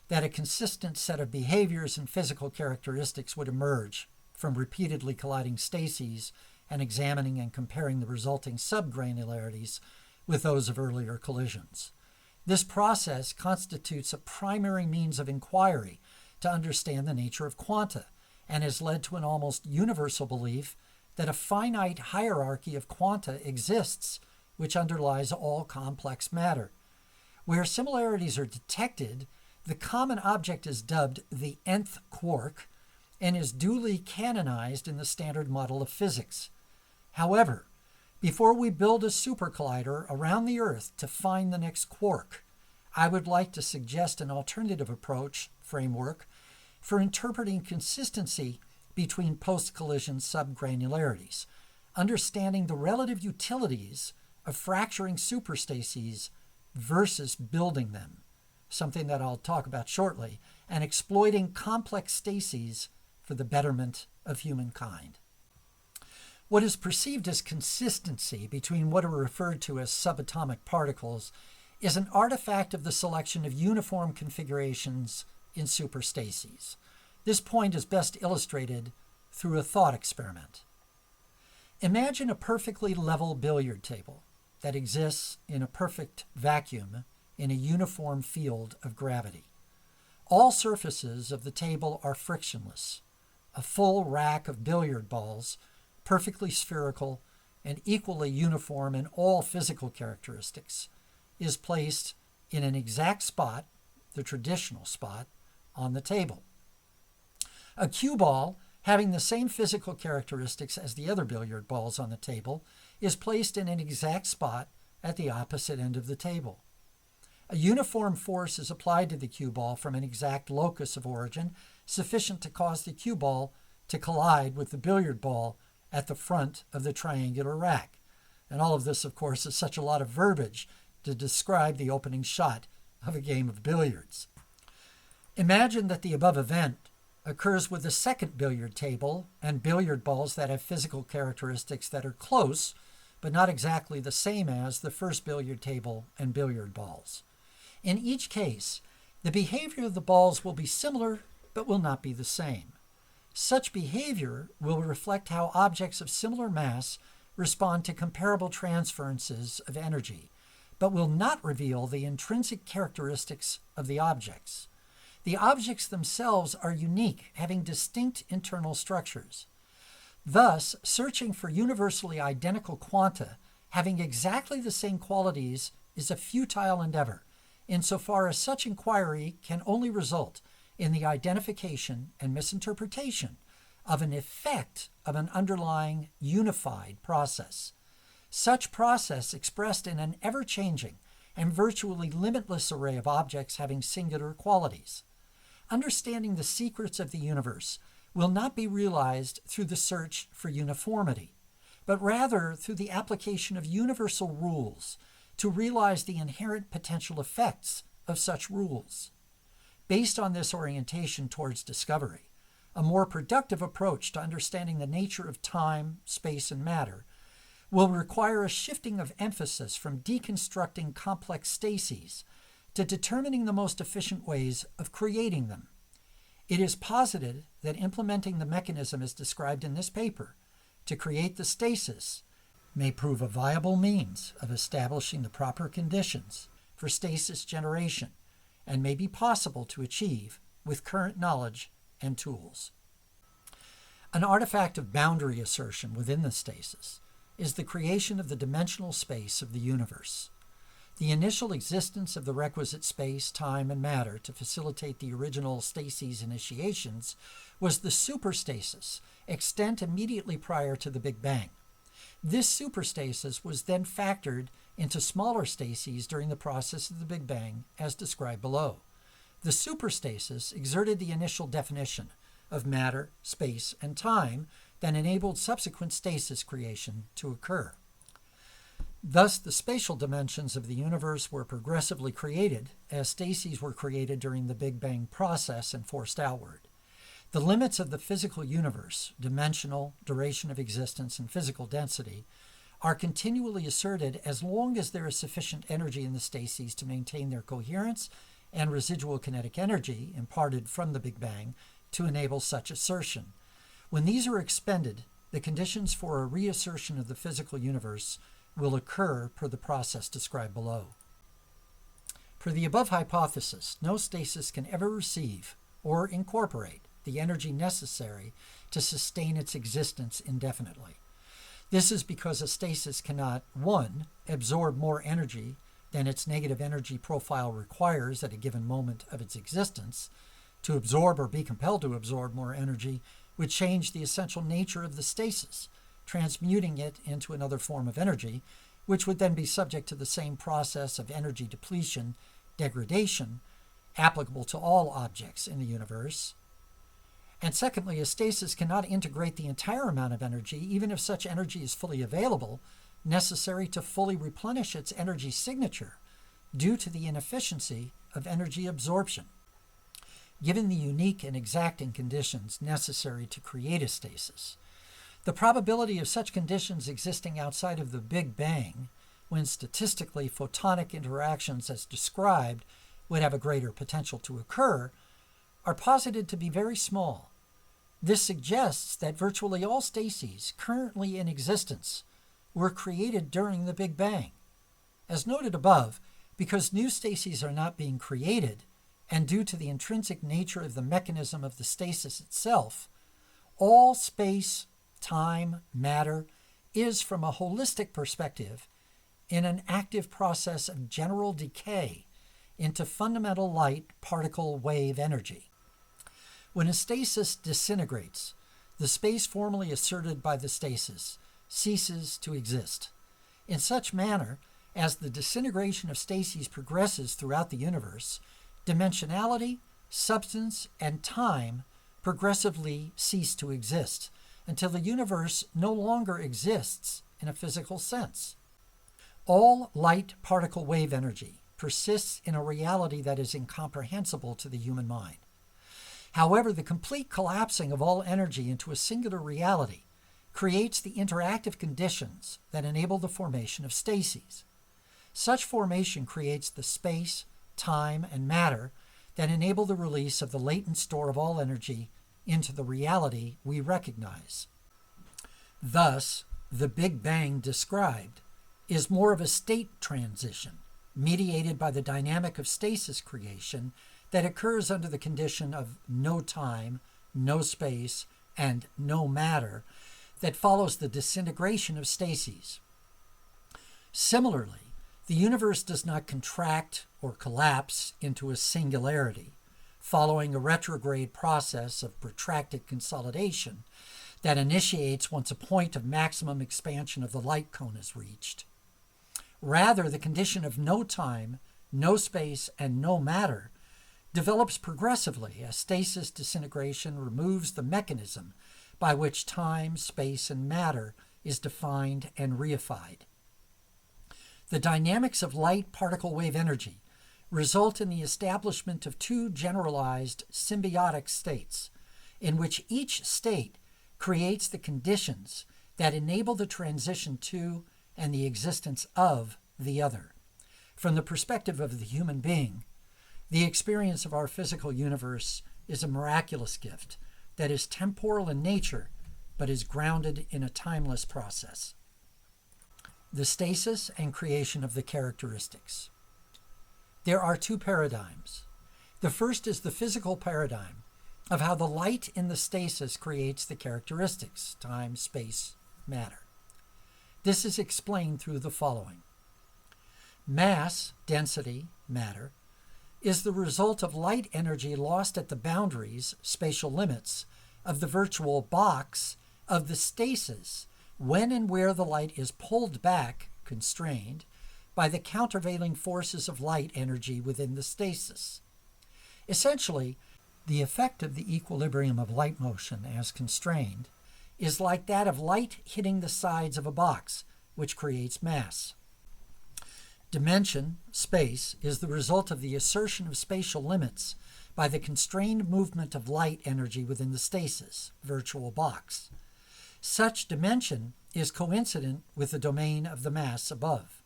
that a consistent set of behaviors and physical characteristics would emerge from repeatedly colliding stases and examining and comparing the resulting subgranularities with those of earlier collisions. This process constitutes a primary means of inquiry to understand the nature of quanta and has led to an almost universal belief that a finite hierarchy of quanta exists which underlies all complex matter. Where similarities are detected, the common object is dubbed the nth quark and is duly canonized in the standard model of physics. However, before we build a super collider around the Earth to find the next quark, I would like to suggest an alternative approach framework for interpreting consistency between post-collision subgranularities, understanding the relative utilities of fracturing superstases versus building them, something that I'll talk about shortly, and exploiting complex stases for the betterment of humankind. What is perceived as consistency between what are referred to as subatomic particles is an artifact of the selection of uniform configurations in superstases. This point is best illustrated through a thought experiment. Imagine a perfectly level billiard table that exists in a perfect vacuum in a uniform field of gravity. All surfaces of the table are frictionless. A full rack of billiard balls perfectly spherical, and equally uniform in all physical characteristics, is placed in an exact spot, the traditional spot, on the table. A cue ball, having the same physical characteristics as the other billiard balls on the table, is placed in an exact spot at the opposite end of the table. A uniform force is applied to the cue ball from an exact locus of origin, sufficient to cause the cue ball to collide with the billiard ball at the front of the triangular rack. And all of this, of course, is such a lot of verbiage to describe the opening shot of a game of billiards. Imagine that the above event occurs with a second billiard table and billiard balls that have physical characteristics that are close, but not exactly the same as the first billiard table and billiard balls. In each case, the behavior of the balls will be similar, but will not be the same. Such behavior will reflect how objects of similar mass respond to comparable transferences of energy, but will not reveal the intrinsic characteristics of the objects. The objects themselves are unique, having distinct internal structures. Thus, searching for universally identical quanta having exactly the same qualities is a futile endeavor, insofar as such inquiry can only result in the identification and misinterpretation of an effect of an underlying unified process. Such process expressed in an ever-changing and virtually limitless array of objects having singular qualities. Understanding the secrets of the universe will not be realized through the search for uniformity, but rather through the application of universal rules to realize the inherent potential effects of such rules. Based on this orientation towards discovery, a more productive approach to understanding the nature of time, space, and matter will require a shifting of emphasis from deconstructing complex stases to determining the most efficient ways of creating them. It is posited that implementing the mechanism as described in this paper to create the stasis may prove a viable means of establishing the proper conditions for stasis generation and may be possible to achieve with current knowledge and tools. An artifact of boundary assertion within the stasis is the creation of the dimensional space of the universe. The initial existence of the requisite space, time, and matter to facilitate the original stasis initiations was the superstasis, extant immediately prior to the Big Bang. This superstasis was then factored into smaller stases during the process of the Big Bang, as described below. The superstasis exerted the initial definition of matter, space, and time that enabled subsequent stasis creation to occur. Thus, the spatial dimensions of the universe were progressively created as stases were created during the Big Bang process and forced outward. The limits of the physical universe, dimensional, duration of existence, and physical density, are continually asserted as long as there is sufficient energy in the stases to maintain their coherence and residual kinetic energy imparted from the Big Bang to enable such assertion. When these are expended, the conditions for a reassertion of the physical universe will occur per the process described below. Per the above hypothesis, no stasis can ever receive or incorporate the energy necessary to sustain its existence indefinitely. This is because a stasis cannot, 1, absorb more energy than its negative energy profile requires at a given moment of its existence. To absorb or be compelled to absorb more energy would change the essential nature of the stasis, transmuting it into another form of energy, which would then be subject to the same process of energy depletion, degradation, applicable to all objects in the universe. And secondly, a stasis cannot integrate the entire amount of energy, even if such energy is fully available, necessary to fully replenish its energy signature due to the inefficiency of energy absorption. Given the unique and exacting conditions necessary to create a stasis, the probability of such conditions existing outside of the Big Bang, when statistically photonic interactions as described would have a greater potential to occur, are posited to be very small. This suggests that virtually all stases currently in existence were created during the Big Bang. As noted above, because new stases are not being created, and due to the intrinsic nature of the mechanism of the stasis itself, all space, time, matter, is, from a holistic perspective, in an active process of general decay into fundamental light particle wave energy. When a stasis disintegrates, the space formerly asserted by the stasis ceases to exist. In such manner, as the disintegration of stases progresses throughout the universe, dimensionality, substance, and time progressively cease to exist until the universe no longer exists in a physical sense. All light particle wave energy persists in a reality that is incomprehensible to the human mind. However, the complete collapsing of all energy into a singular reality creates the interactive conditions that enable the formation of stases. Such formation creates the space, time, and matter that enable the release of the latent store of all energy into the reality we recognize. Thus, the Big Bang described is more of a state transition, mediated by the dynamic of stasis creation that occurs under the condition of no time, no space, and no matter that follows the disintegration of stases. Similarly, the universe does not contract or collapse into a singularity, following a retrograde process of protracted consolidation that initiates once a point of maximum expansion of the light cone is reached. Rather, the condition of no time, no space, and no matter develops progressively as stasis disintegration removes the mechanism by which time, space, and matter is defined and reified. The dynamics of light particle wave energy result in the establishment of two generalized symbiotic states, in which each state creates the conditions that enable the transition to and the existence of the other. From the perspective of the human being, the experience of our physical universe is a miraculous gift that is temporal in nature, but is grounded in a timeless process. The stasis and creation of the characteristics. There are two paradigms. The first is the physical paradigm of how the light in the stasis creates the characteristics, time, space, matter. This is explained through the following. Mass, density, matter, is the result of light energy lost at the boundaries, spatial limits, of the virtual box of the stasis when and where the light is pulled back, constrained, by the countervailing forces of light energy within the stasis. Essentially, the effect of the equilibrium of light motion as constrained is like that of light hitting the sides of a box, which creates mass. Dimension, space, is the result of the assertion of spatial limits by the constrained movement of light energy within the stasis, virtual box. Such dimension is coincident with the domain of the mass above.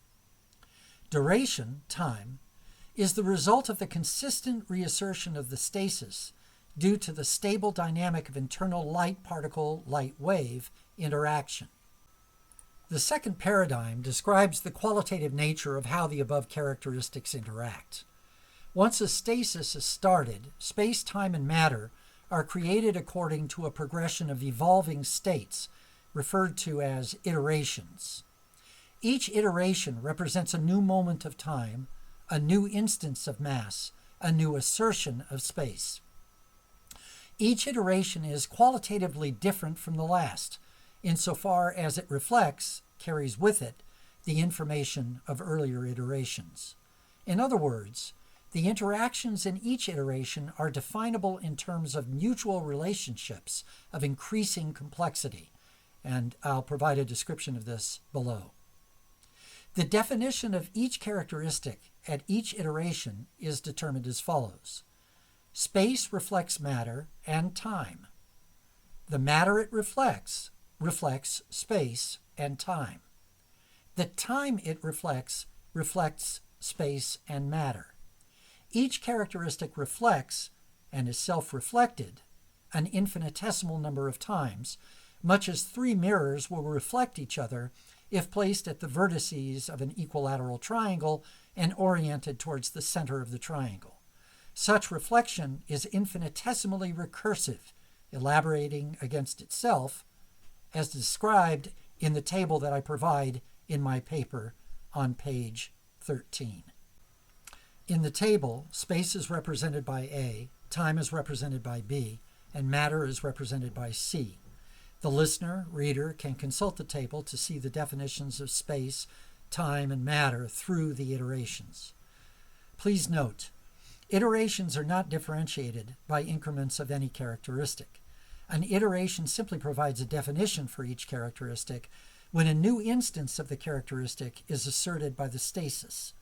Duration, time, is the result of the consistent reassertion of the stasis due to the stable dynamic of internal light particle, light wave interaction. The second paradigm describes the qualitative nature of how the above characteristics interact. Once a stasis is started, space, time, and matter are created according to a progression of evolving states, referred to as iterations. Each iteration represents a new moment of time, a new instance of mass, a new assertion of space. Each iteration is qualitatively different from the last, insofar as it reflects, carries with it, the information of earlier iterations. In other words, the interactions in each iteration are definable in terms of mutual relationships of increasing complexity, and I'll provide a description of this below. The definition of each characteristic at each iteration is determined as follows. Space reflects matter and time. The matter it reflects space and time. The time it reflects space and matter. Each characteristic reflects, and is self-reflected, an infinitesimal number of times, much as three mirrors will reflect each other if placed at the vertices of an equilateral triangle and oriented towards the center of the triangle. Such reflection is infinitesimally recursive, elaborating against itself, as described in the table that I provide in my paper on page 13. In the table, space is represented by A, time is represented by B, and matter is represented by C. The listener, reader, can consult the table to see the definitions of space, time, and matter through the iterations. Please note, iterations are not differentiated by increments of any characteristic. An iteration simply provides a definition for each characteristic when a new instance of the characteristic is asserted by the stasis.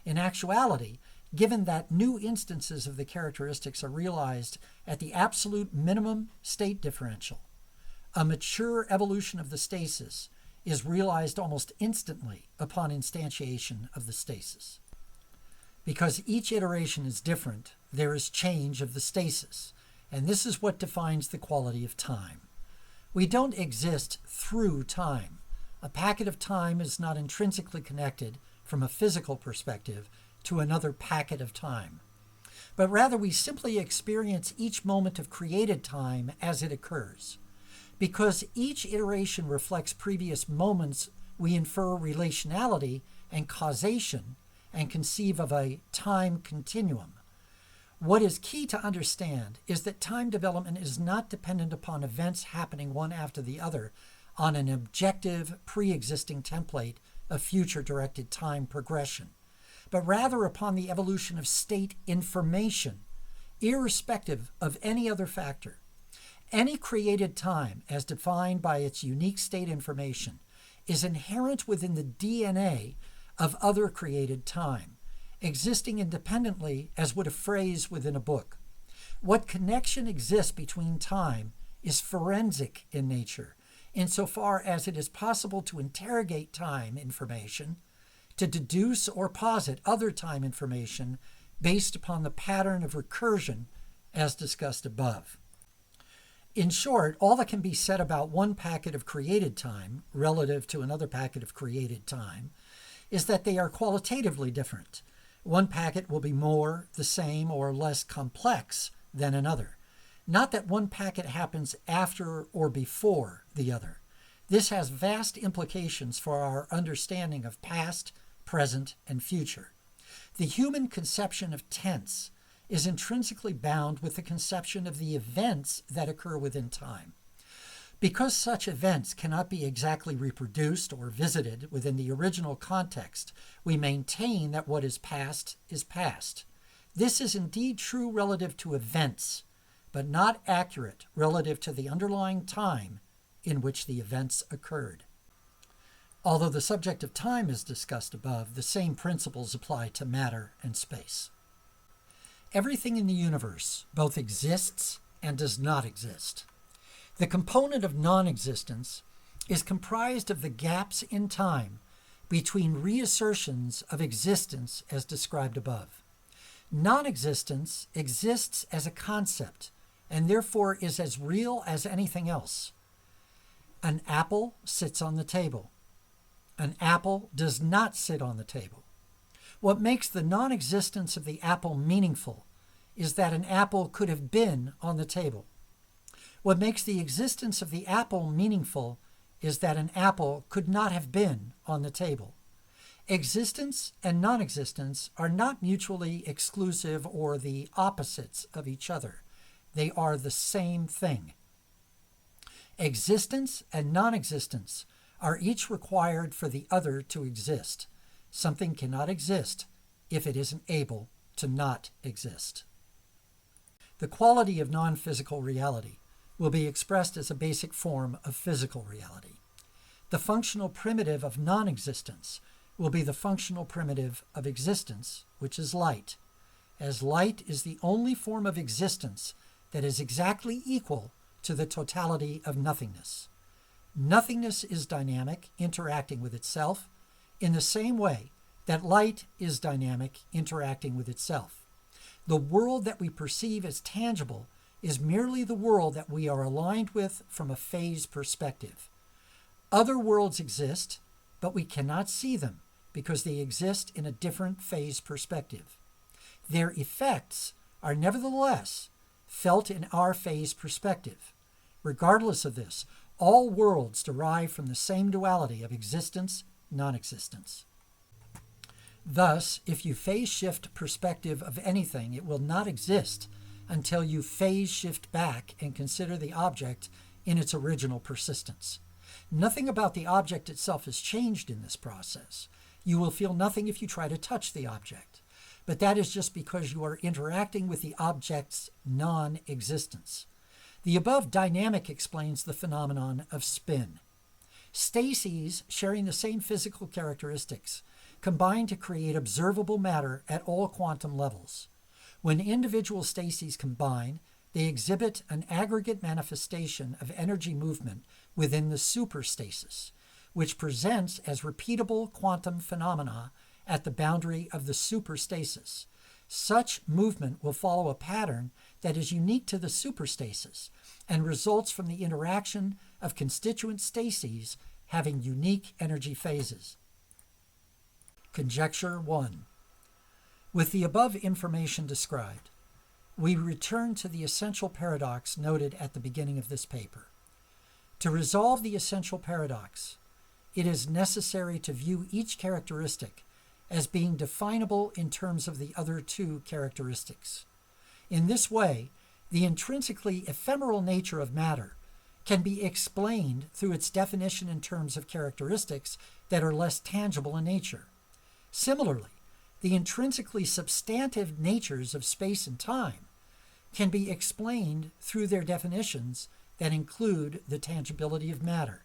In actuality, given that new instances of the characteristics are realized at the absolute minimum state differential, a mature evolution of the stasis is realized almost instantly upon instantiation of the stasis. Because each iteration is different, there is change of the stasis, and this is what defines the quality of time. We don't exist through time. A packet of time is not intrinsically connected from a physical perspective to another packet of time, but rather we simply experience each moment of created time as it occurs. Because each iteration reflects previous moments, we infer relationality and causation and conceive of a time continuum. What is key to understand is that time development is not dependent upon events happening one after the other on an objective, pre-existing template of future-directed time progression, but rather upon the evolution of state information, irrespective of any other factor. Any created time, as defined by its unique state information, is inherent within the DNA of other created time, existing independently as would a phrase within a book. What connection exists between time is forensic in nature, insofar as it is possible to interrogate time information, to deduce or posit other time information based upon the pattern of recursion as discussed above. In short, all that can be said about one packet of created time relative to another packet of created time is that they are qualitatively different. One packet will be more, the same, or less complex than another. Not that one packet happens after or before the other. This has vast implications for our understanding of past, present, and future. The human conception of tense is intrinsically bound with the conception of the events that occur within time. Because such events cannot be exactly reproduced or visited within the original context, we maintain that what is past is past. This is indeed true relative to events, but not accurate relative to the underlying time in which the events occurred. Although the subject of time is discussed above, the same principles apply to matter and space. Everything in the universe both exists and does not exist. The component of non-existence is comprised of the gaps in time between reassertions of existence as described above. Non-existence exists as a concept and therefore is as real as anything else. An apple sits on the table. An apple does not sit on the table. What makes the non-existence of the apple meaningful is that an apple could have been on the table. What makes the existence of the apple meaningful is that an apple could not have been on the table. Existence and non-existence are not mutually exclusive or the opposites of each other. They are the same thing. Existence and non-existence are each required for the other to exist. Something cannot exist if it isn't able to not exist. The quality of non-physical reality will be expressed as a basic form of physical reality. The functional primitive of non-existence will be the functional primitive of existence, which is light, as light is the only form of existence that is exactly equal to the totality of nothingness. Nothingness is dynamic, interacting with itself, in the same way that light is dynamic, interacting with itself. The world that we perceive as tangible is merely the world that we are aligned with from a phase perspective. Other worlds exist, but we cannot see them because they exist in a different phase perspective. Their effects are nevertheless felt in our phase perspective. Regardless of this, All worlds derive from the same duality of existence, non-existence. Thus, if you phase shift perspective of anything, it will not exist until you phase shift back and consider the object in its original persistence. Nothing about the object itself has changed in this process. You will feel nothing if you try to touch the object, but that is just because you are interacting with the object's non-existence. The above dynamic explains the phenomenon of spin. Stases sharing the same physical characteristics combine to create observable matter at all quantum levels. When individual stases combine, they exhibit an aggregate manifestation of energy movement within the superstasis, which presents as repeatable quantum phenomena at the boundary of the superstasis. Such movement will follow a pattern that is unique to the superstasis and results from the interaction of constituent stases having unique energy phases. Conjecture 1. With the above information described, we return to the essential paradox noted at the beginning of this paper. To resolve the essential paradox, it is necessary to view each characteristic as being definable in terms of the other two characteristics. In this way, the intrinsically ephemeral nature of matter can be explained through its definition in terms of characteristics that are less tangible in nature. Similarly, the intrinsically substantive natures of space and time can be explained through their definitions that include the tangibility of matter.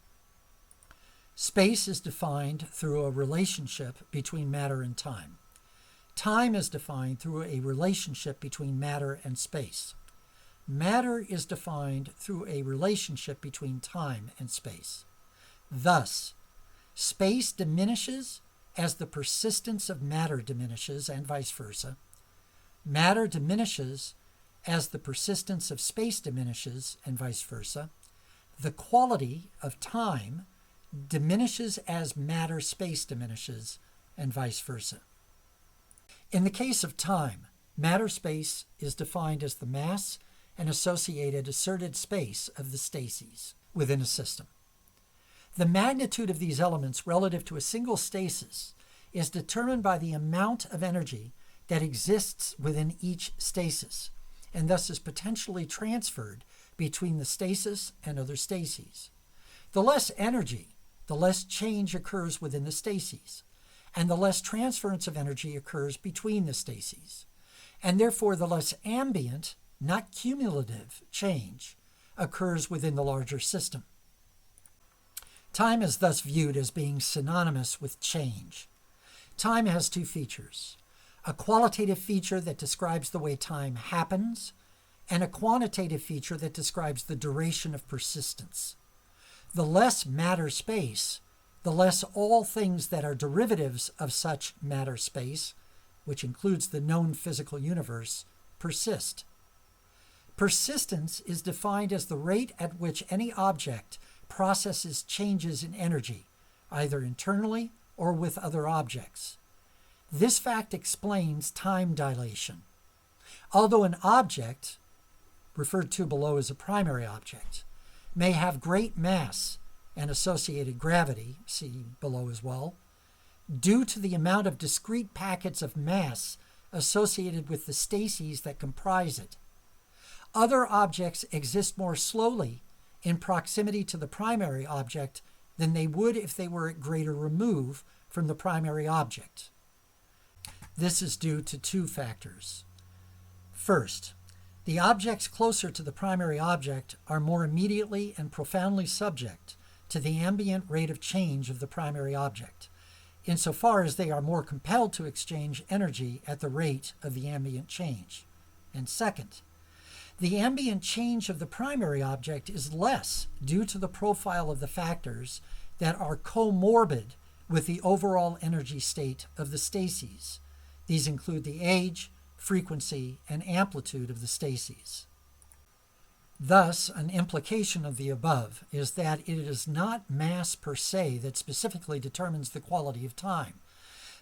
Space is defined through a relationship between matter and time. Time is defined through a relationship between matter and space. Matter is defined through a relationship between time and space. Thus, space diminishes as the persistence of matter diminishes, and vice versa. Matter diminishes as the persistence of space diminishes, and vice versa. The quality of time diminishes as matter-space diminishes, and vice versa. In the case of time, matter-space is defined as the mass and associated asserted space of the stases within a system. The magnitude of these elements relative to a single stasis is determined by the amount of energy that exists within each stasis, and thus is potentially transferred between the stasis and other stases. The less energy, the less change occurs within the stases, and the less transference of energy occurs between the stases, and therefore the less ambient, not cumulative, change occurs within the larger system. Time is thus viewed as being synonymous with change. Time has two features: a qualitative feature that describes the way time happens, and a quantitative feature that describes the duration of persistence. The less matter space, the less all things that are derivatives of such matter space, which includes the known physical universe, persist. Persistence is defined as the rate at which any object processes changes in energy, either internally or with other objects. This fact explains time dilation. Although an object, referred to below as a primary object, may have great mass and associated gravity, see below as well, due to the amount of discrete packets of mass associated with the stases that comprise it. Other objects exist more slowly in proximity to the primary object than they would if they were at greater remove from the primary object. This is due to two factors. First, the objects closer to the primary object are more immediately and profoundly subject to the ambient rate of change of the primary object, insofar as they are more compelled to exchange energy at the rate of the ambient change. And second, the ambient change of the primary object is less due to the profile of the factors that are comorbid with the overall energy state of the stases. These include the age, frequency, and amplitude of the stases. Thus, an implication of the above is that it is not mass per se that specifically determines the quality of time,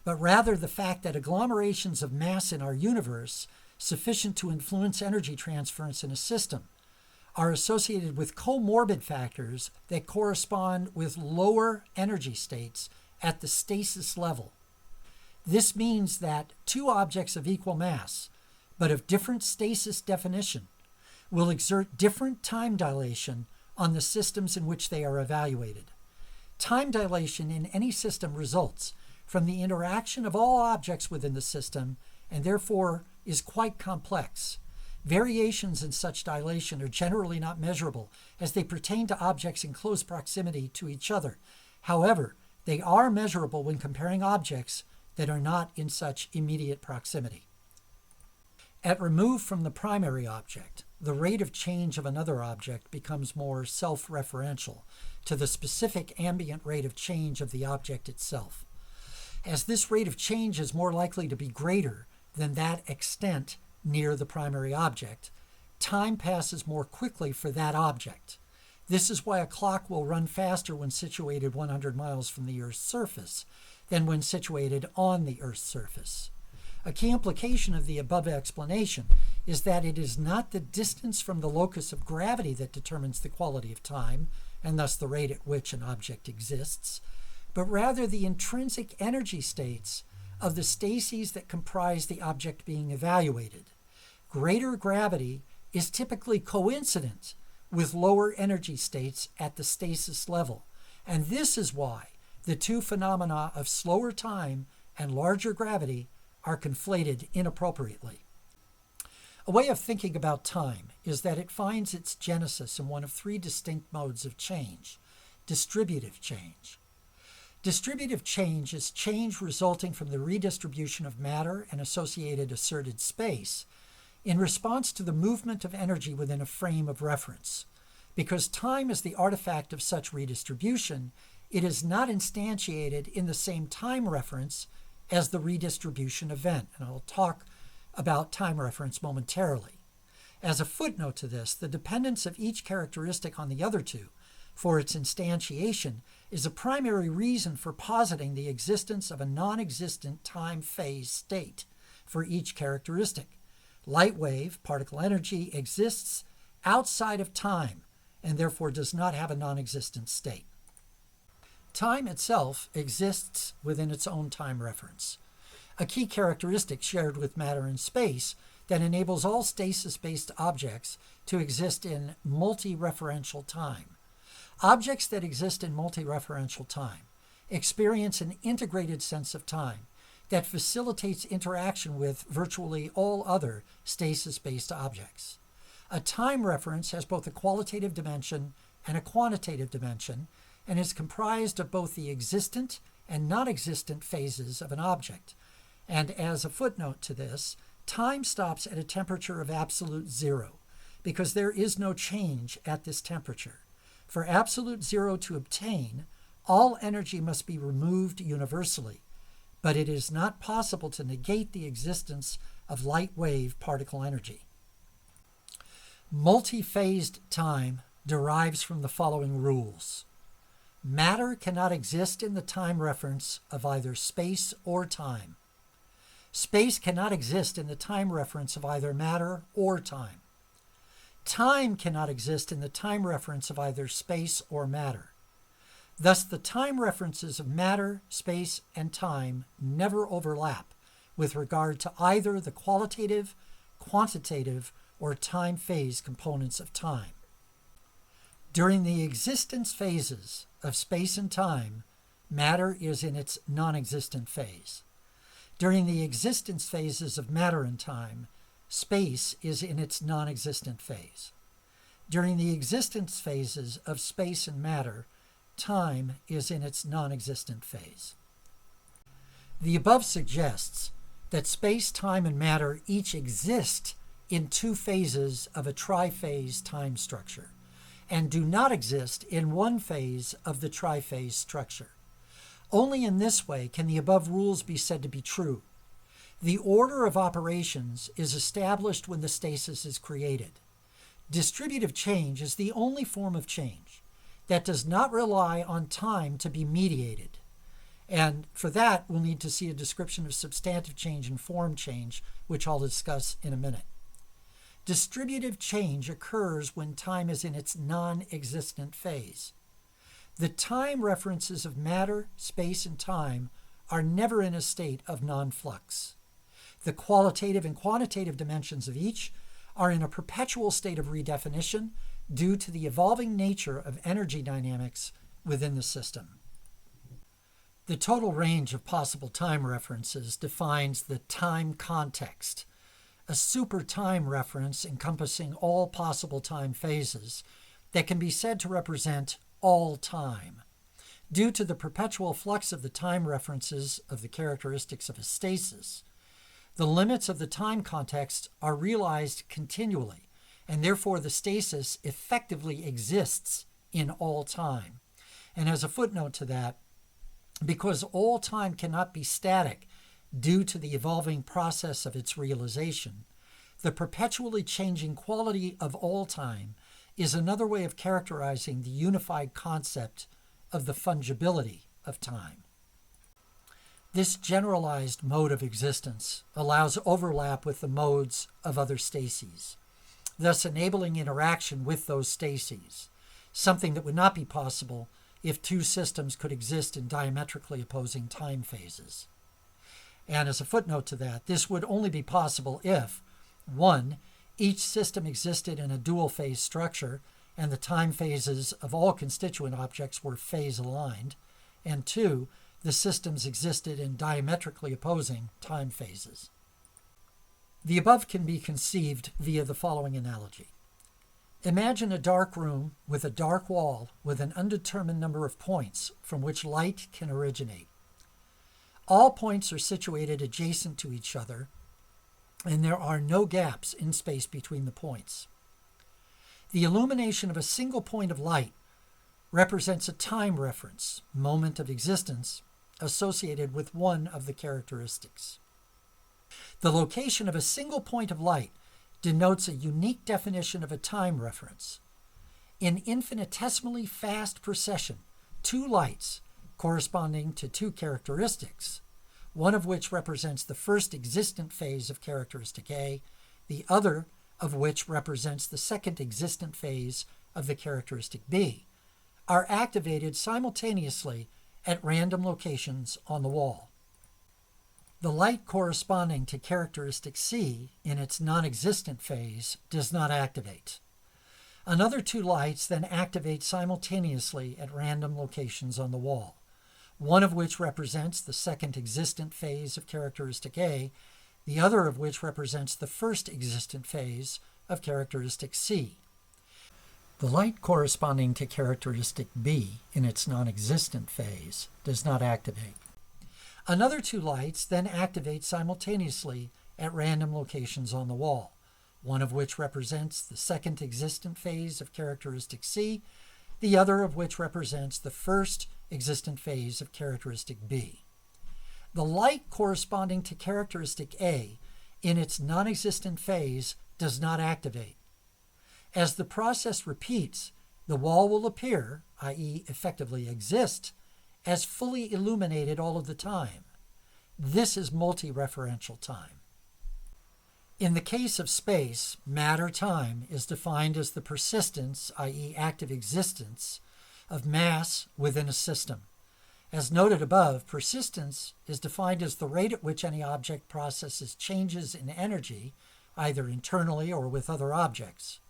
but rather the fact that agglomerations of mass in our universe, sufficient to influence energy transference in a system, are associated with comorbid factors that correspond with lower energy states at the stasis level. This means that two objects of equal mass, but of different stasis definition, will exert different time dilation on the systems in which they are evaluated. Time dilation in any system results from the interaction of all objects within the system and therefore is quite complex. Variations in such dilation are generally not measurable as they pertain to objects in close proximity to each other. However, they are measurable when comparing objects that are not in such immediate proximity. At remove from the primary object, the rate of change of another object becomes more self-referential to the specific ambient rate of change of the object itself. As this rate of change is more likely to be greater than that extent near the primary object, time passes more quickly for that object. This is why a clock will run faster when situated 100 miles from the Earth's surface than when situated on the Earth's surface. A key implication of the above explanation is that it is not the distance from the locus of gravity that determines the quality of time, and thus the rate at which an object exists, but rather the intrinsic energy states of the stases that comprise the object being evaluated. Greater gravity is typically coincident with lower energy states at the stasis level, and this is why the two phenomena of slower time and larger gravity are conflated inappropriately. A way of thinking about time is that it finds its genesis in one of three distinct modes of change: distributive change. Distributive change is change resulting from the redistribution of matter and associated asserted space in response to the movement of energy within a frame of reference. Because time is the artifact of such redistribution, it is not instantiated in the same time reference as the redistribution event, and I'll talk about time reference momentarily. As a footnote to this, the dependence of each characteristic on the other two for its instantiation is a primary reason for positing the existence of a non-existent time phase state for each characteristic. Light wave, particle energy, exists outside of time and therefore does not have a non-existent state. Time itself exists within its own time reference, a key characteristic shared with matter and space that enables all stasis-based objects to exist in multi-referential time. Objects that exist in multi-referential time experience an integrated sense of time that facilitates interaction with virtually all other stasis-based objects. A time reference has both a qualitative dimension and a quantitative dimension, and is comprised of both the existent and non-existent phases of an object. And as a footnote to this, time stops at a temperature of absolute zero, because there is no change at this temperature. For absolute zero to obtain, all energy must be removed universally, but it is not possible to negate the existence of light wave particle energy. Multi-phased time derives from the following rules. Matter cannot exist in the time reference of either space or time. Space cannot exist in the time reference of either matter or time. Time cannot exist in the time reference of either space or matter. Thus, the time references of matter, space, and time never overlap with regard to either the qualitative, quantitative, or time phase components of time. During the existence phases of space and time, matter is in its non-existent phase. During the existence phases of matter and time, space is in its non-existent phase. During the existence phases of space and matter, time is in its non-existent phase. The above suggests that space, time, and matter each exist in two phases of a triphase time structure, and do not exist in one phase of the triphase structure. Only in this way can the above rules be said to be true. The order of operations is established when the stasis is created. Distributive change is the only form of change that does not rely on time to be mediated. And for that, we'll need to see a description of substantive change and form change, which I'll discuss in a minute. Distributive change occurs when time is in its non-existent phase. The time references of matter, space, and time are never in a state of non-flux. The qualitative and quantitative dimensions of each are in a perpetual state of redefinition due to the evolving nature of energy dynamics within the system. The total range of possible time references defines the time context, a super time reference encompassing all possible time phases that can be said to represent all time. Due to the perpetual flux of the time references of the characteristics of a stasis, the limits of the time context are realized continually, and therefore the stasis effectively exists in all time. And as a footnote to that, because all time cannot be static due to the evolving process of its realization, the perpetually changing quality of all time is another way of characterizing the unified concept of the fungibility of time. This generalized mode of existence allows overlap with the modes of other stases, thus enabling interaction with those stases, something that would not be possible if two systems could exist in diametrically opposing time phases. And as a footnote to that, this would only be possible if, 1, each system existed in a dual phase structure and the time phases of all constituent objects were phase aligned, and 2, the systems existed in diametrically opposing time phases. The above can be conceived via the following analogy. Imagine a dark room with a dark wall with an undetermined number of points from which light can originate. All points are situated adjacent to each other, and there are no gaps in space between the points. The illumination of a single point of light represents a time reference, moment of existence, associated with one of the characteristics. The location of a single point of light denotes a unique definition of a time reference. In infinitesimally fast precession, two lights corresponding to two characteristics, one of which represents the first existent phase of characteristic A, the other of which represents the second existent phase of the characteristic B, are activated simultaneously at random locations on the wall. The light corresponding to characteristic C in its non-existent phase does not activate. Another two lights then activate simultaneously at random locations on the wall, one of which represents the second existent phase of characteristic A, the other of which represents the first existent phase of characteristic C. The light corresponding to characteristic B in its non-existent phase does not activate. Another two lights then activate simultaneously at random locations on the wall, one of which represents the second existent phase of characteristic C, the other of which represents the first existent phase of characteristic B. The light corresponding to characteristic A in its non-existent phase does not activate. As the process repeats, the wall will appear, i.e., effectively exist, as fully illuminated all of the time. This is multi-referential time. In the case of space, matter-time is defined as the persistence, i.e., active existence, of mass within a system. As noted above, persistence is defined as the rate at which any object processes changes in energy, either internally or with other objects.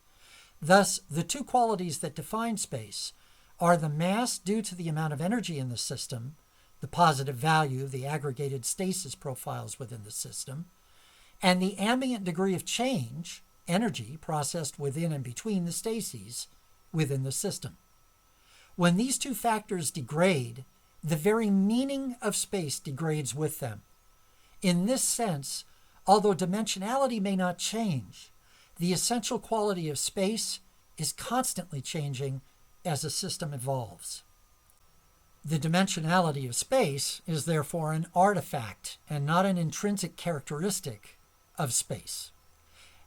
Thus, the two qualities that define space are the mass due to the amount of energy in the system, the positive value of the aggregated stasis profiles within the system, and the ambient degree of change, energy processed within and between the stases within the system. When these two factors degrade, the very meaning of space degrades with them. In this sense, although dimensionality may not change, the essential quality of space is constantly changing as a system evolves. The dimensionality of space is therefore an artifact and not an intrinsic characteristic of space.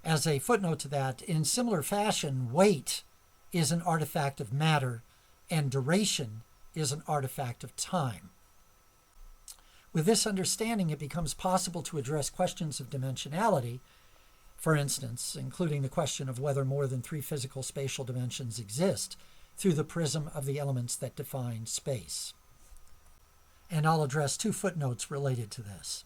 As a footnote to that, in similar fashion, weight is an artifact of matter and duration is an artifact of time. With this understanding, it becomes possible to address questions of dimensionality For instance, including the question of whether more than three physical spatial dimensions exist through the prism of the elements that define space. And I'll address two footnotes related to this.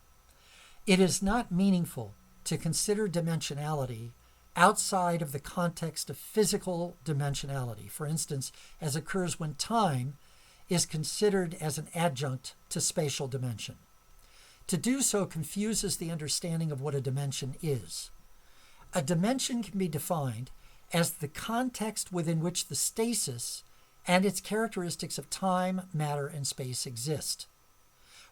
It is not meaningful to consider dimensionality outside of the context of physical dimensionality, for instance, as occurs when time is considered as an adjunct to spatial dimension. To do so confuses the understanding of what a dimension is. A dimension can be defined as the context within which the stasis and its characteristics of time, matter, and space exist.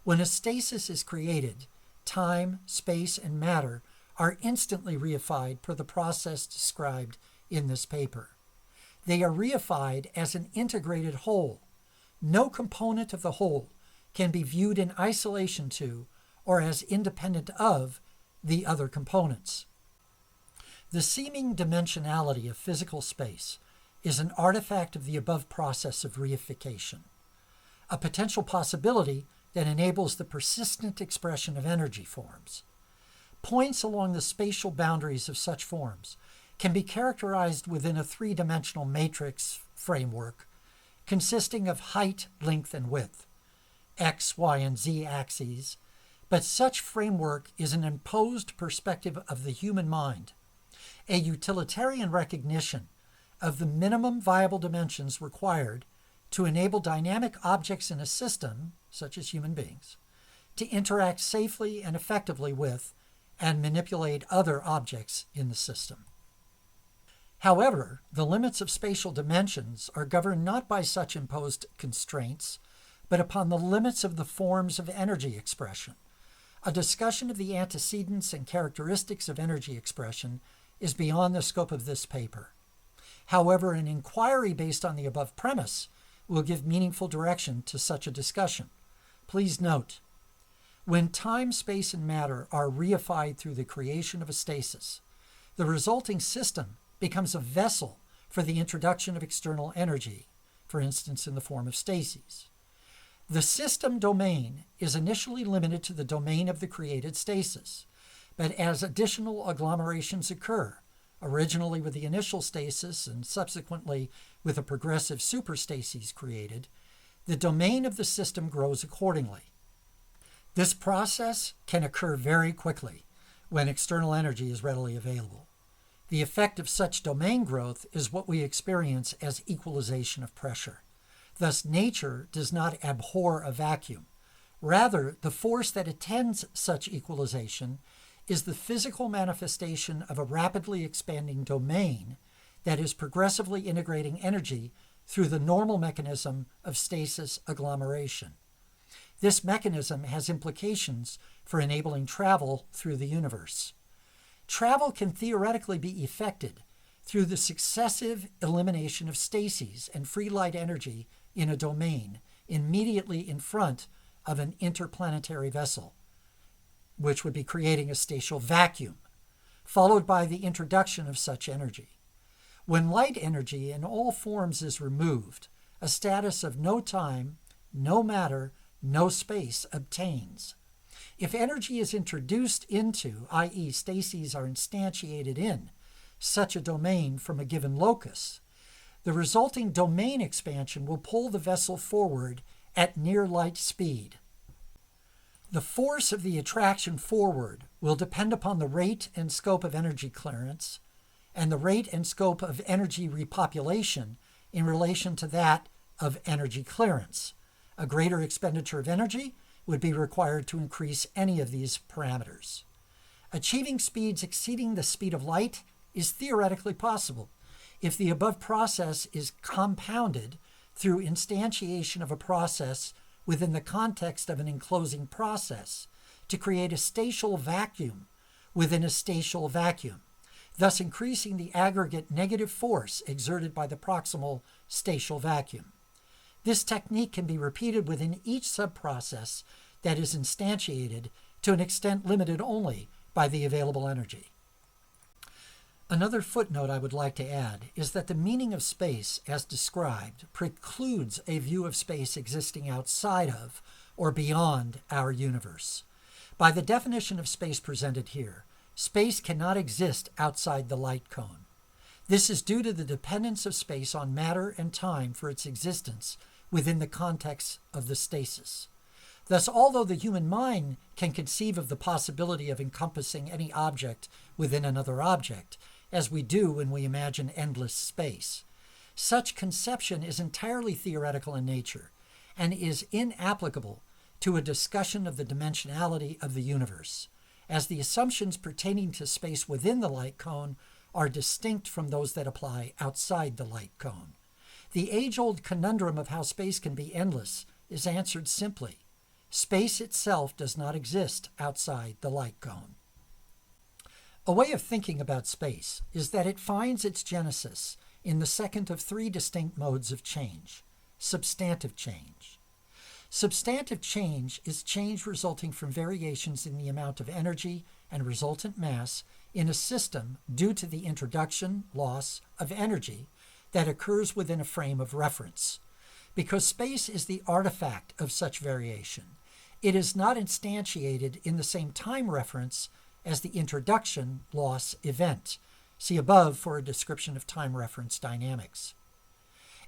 When a stasis is created, time, space, and matter are instantly reified per the process described in this paper. They are reified as an integrated whole. No component of the whole can be viewed in isolation to or as independent of the other components. The seeming dimensionality of physical space is an artifact of the above process of reification, a potential possibility that enables the persistent expression of energy forms. Points along the spatial boundaries of such forms can be characterized within a three-dimensional matrix framework consisting of height, length, and width, x, y, and z axes, but such framework is an imposed perspective of the human mind, a utilitarian recognition of the minimum viable dimensions required to enable dynamic objects in a system, such as human beings, to interact safely and effectively with and manipulate other objects in the system. However, the limits of spatial dimensions are governed not by such imposed constraints, but upon the limits of the forms of energy expression. A discussion of the antecedents and characteristics of energy expression is beyond the scope of this paper. However, an inquiry based on the above premise will give meaningful direction to such a discussion. Please note, when time, space, and matter are reified through the creation of a stasis, the resulting system becomes a vessel for the introduction of external energy, for instance in the form of stases. The system domain is initially limited to the domain of the created stasis, but as additional agglomerations occur, originally with the initial stasis and subsequently with a progressive superstasis created, the domain of the system grows accordingly. This process can occur very quickly when external energy is readily available. The effect of such domain growth is what we experience as equalization of pressure. Thus, nature does not abhor a vacuum. Rather, the force that attends such equalization is the physical manifestation of a rapidly expanding domain that is progressively integrating energy through the normal mechanism of stasis agglomeration. This mechanism has implications for enabling travel through the universe. Travel can theoretically be effected through the successive elimination of stases and free light energy in a domain immediately in front of an interplanetary vessel, which would be creating a spatial vacuum, followed by the introduction of such energy. When light energy in all forms is removed, a status of no time, no matter, no space obtains. If energy is introduced into, i.e. stases are instantiated in, such a domain from a given locus, the resulting domain expansion will pull the vessel forward at near light speed. The force of the attraction forward will depend upon the rate and scope of energy clearance and the rate and scope of energy repopulation in relation to that of energy clearance. A greater expenditure of energy would be required to increase any of these parameters. Achieving speeds exceeding the speed of light is theoretically possible if the above process is compounded through instantiation of a process within the context of an enclosing process to create a spatial vacuum within a spatial vacuum, thus increasing the aggregate negative force exerted by the proximal spatial vacuum. This technique can be repeated within each subprocess that is instantiated to an extent limited only by the available energy. Another footnote I would like to add is that the meaning of space, as described, precludes a view of space existing outside of or beyond our universe. By the definition of space presented here, Space cannot exist outside the light cone. This is due to the dependence of space on matter and time for its existence within the context of the stasis. Thus, although the human mind can conceive of the possibility of encompassing any object within another object, as we do when we imagine endless space, such conception is entirely theoretical in nature and is inapplicable to a discussion of the dimensionality of the universe, as the assumptions pertaining to space within the light cone are distinct from those that apply outside the light cone. The age-old conundrum of how space can be endless is answered simply. Space itself does not exist outside the light cone. A way of thinking about space is that it finds its genesis in the second of three distinct modes of change: substantive change. Substantive change is change resulting from variations in the amount of energy and resultant mass in a system due to the introduction, loss of energy that occurs within a frame of reference. Because space is the artifact of such variation, it is not instantiated in the same time reference as the introduction, loss event. See above for a description of time reference dynamics.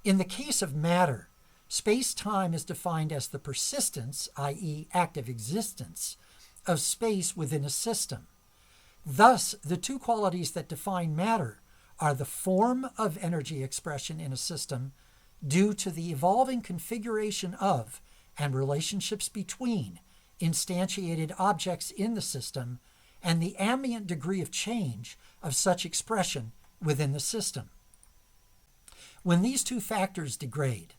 In the case of matter, space-time is defined as the persistence, i.e., active existence, of space within a system. Thus, the two qualities that define matter are the form of energy expression in a system due to the evolving configuration of and relationships between instantiated objects in the system and the ambient degree of change of such expression within the system. When these two factors degrade,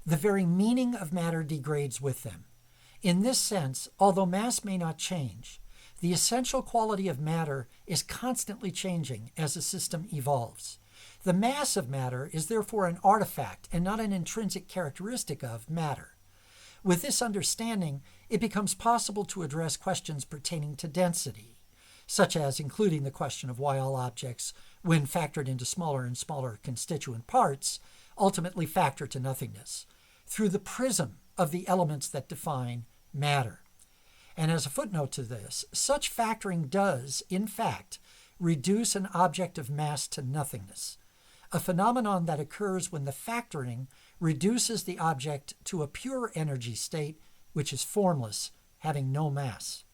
the very meaning of matter degrades with them. In this sense, although mass may not change, the essential quality of matter is constantly changing as a system evolves. The mass of matter is therefore an artifact and not an intrinsic characteristic of matter. With this understanding, it becomes possible to address questions pertaining to density, such as including the question of why all objects, when factored into smaller and smaller constituent parts, ultimately factor to nothingness, through the prism of the elements that define matter. And as a footnote to this, such factoring does, in fact, reduce an object of mass to nothingness, a phenomenon that occurs when the factoring reduces the object to a pure energy state, which is formless, having no mass.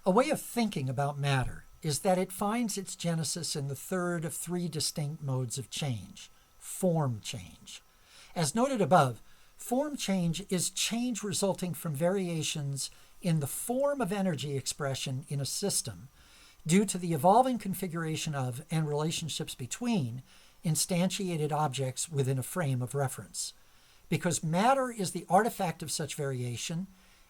A way of thinking about matter is that it finds its genesis in the third of three distinct modes of change: form change. As noted above, form change is change resulting from variations in the form of energy expression in a system due to the evolving configuration of and relationships between instantiated objects within a frame of reference. Because matter is the artifact of such variation,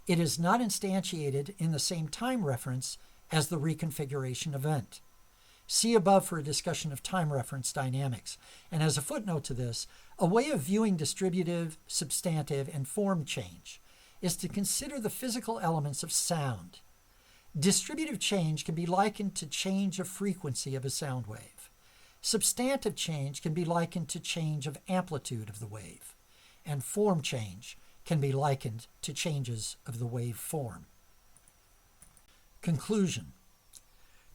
it is not instantiated in the same time reference as the reconfiguration event. See above for a discussion of time reference dynamics. And as a footnote to this, a way of viewing distributive, substantive, and form change is to consider the physical elements of sound. Distributive change can be likened to change of frequency of a sound wave. Substantive change can be likened to change of amplitude of the wave. And form change can be likened to changes of the wave form. Conclusion.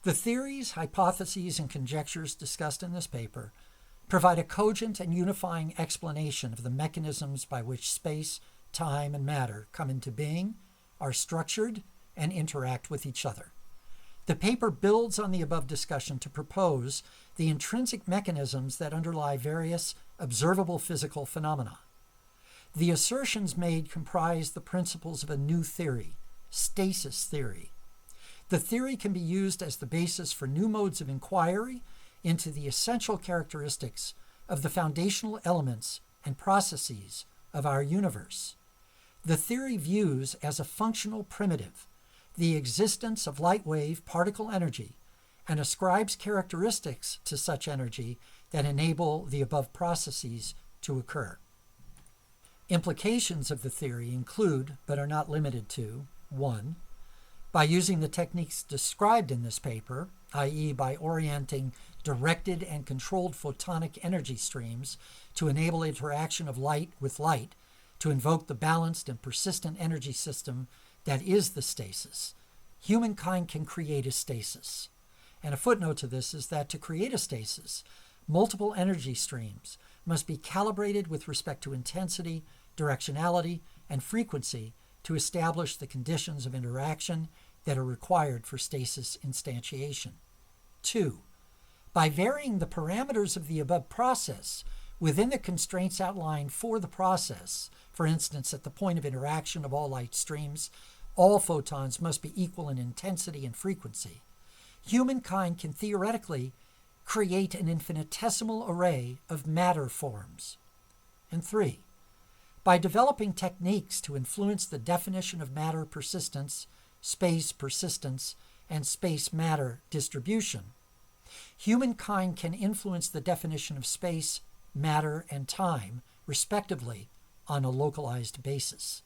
The theories, hypotheses, and conjectures discussed in this paper provide a cogent and unifying explanation of the mechanisms by which space, time, and matter come into being, are structured, and interact with each other. The paper builds on the above discussion to propose the intrinsic mechanisms that underlie various observable physical phenomena. The assertions made comprise the principles of a new theory, stasis theory. The theory can be used as the basis for new modes of inquiry into the essential characteristics of the foundational elements and processes of our universe. The theory views as a functional primitive the existence of light wave particle energy and ascribes characteristics to such energy that enable the above processes to occur. Implications of the theory include, but are not limited to: 1. By using the techniques described in this paper, i.e. by orienting directed and controlled photonic energy streams to enable interaction of light with light, to invoke the balanced and persistent energy system that is the stasis. humankind can create a stasis. And a footnote to this is that to create a stasis, multiple energy streams must be calibrated with respect to intensity, directionality, and frequency to establish the conditions of interaction that are required for stasis instantiation. 2. By varying the parameters of the above process within the constraints outlined for the process, for instance, at the point of interaction of all light streams, all photons must be equal in intensity and frequency, humankind can theoretically create an infinitesimal array of matter forms. And 3. By developing techniques to influence the definition of matter persistence, space persistence, and space-matter distribution, humankind can influence the definition of space, matter, and time, respectively, on a localized basis.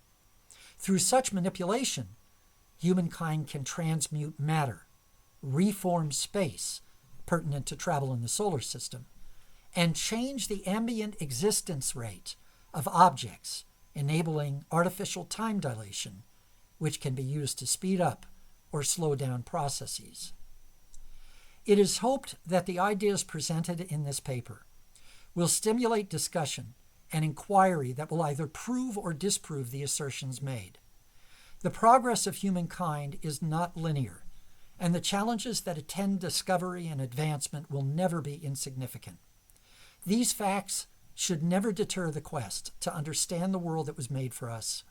Through such manipulation, humankind can transmute matter, reform space, pertinent to travel in the solar system, and change the ambient existence rate of objects, enabling artificial time dilation, which can be used to speed up or slow down processes. It is hoped that the ideas presented in this paper will stimulate discussion and inquiry that will either prove or disprove the assertions made. The progress of humankind is not linear, and the challenges that attend discovery and advancement will never be insignificant. These facts should never deter the quest to understand the world that was made for us,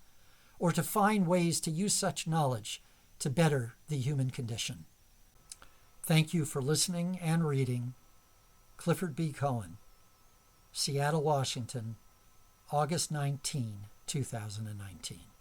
or to find ways to use such knowledge to better the human condition. Thank you for listening and reading. Clifford B. Cohen, Seattle, Washington, August 19, 2019.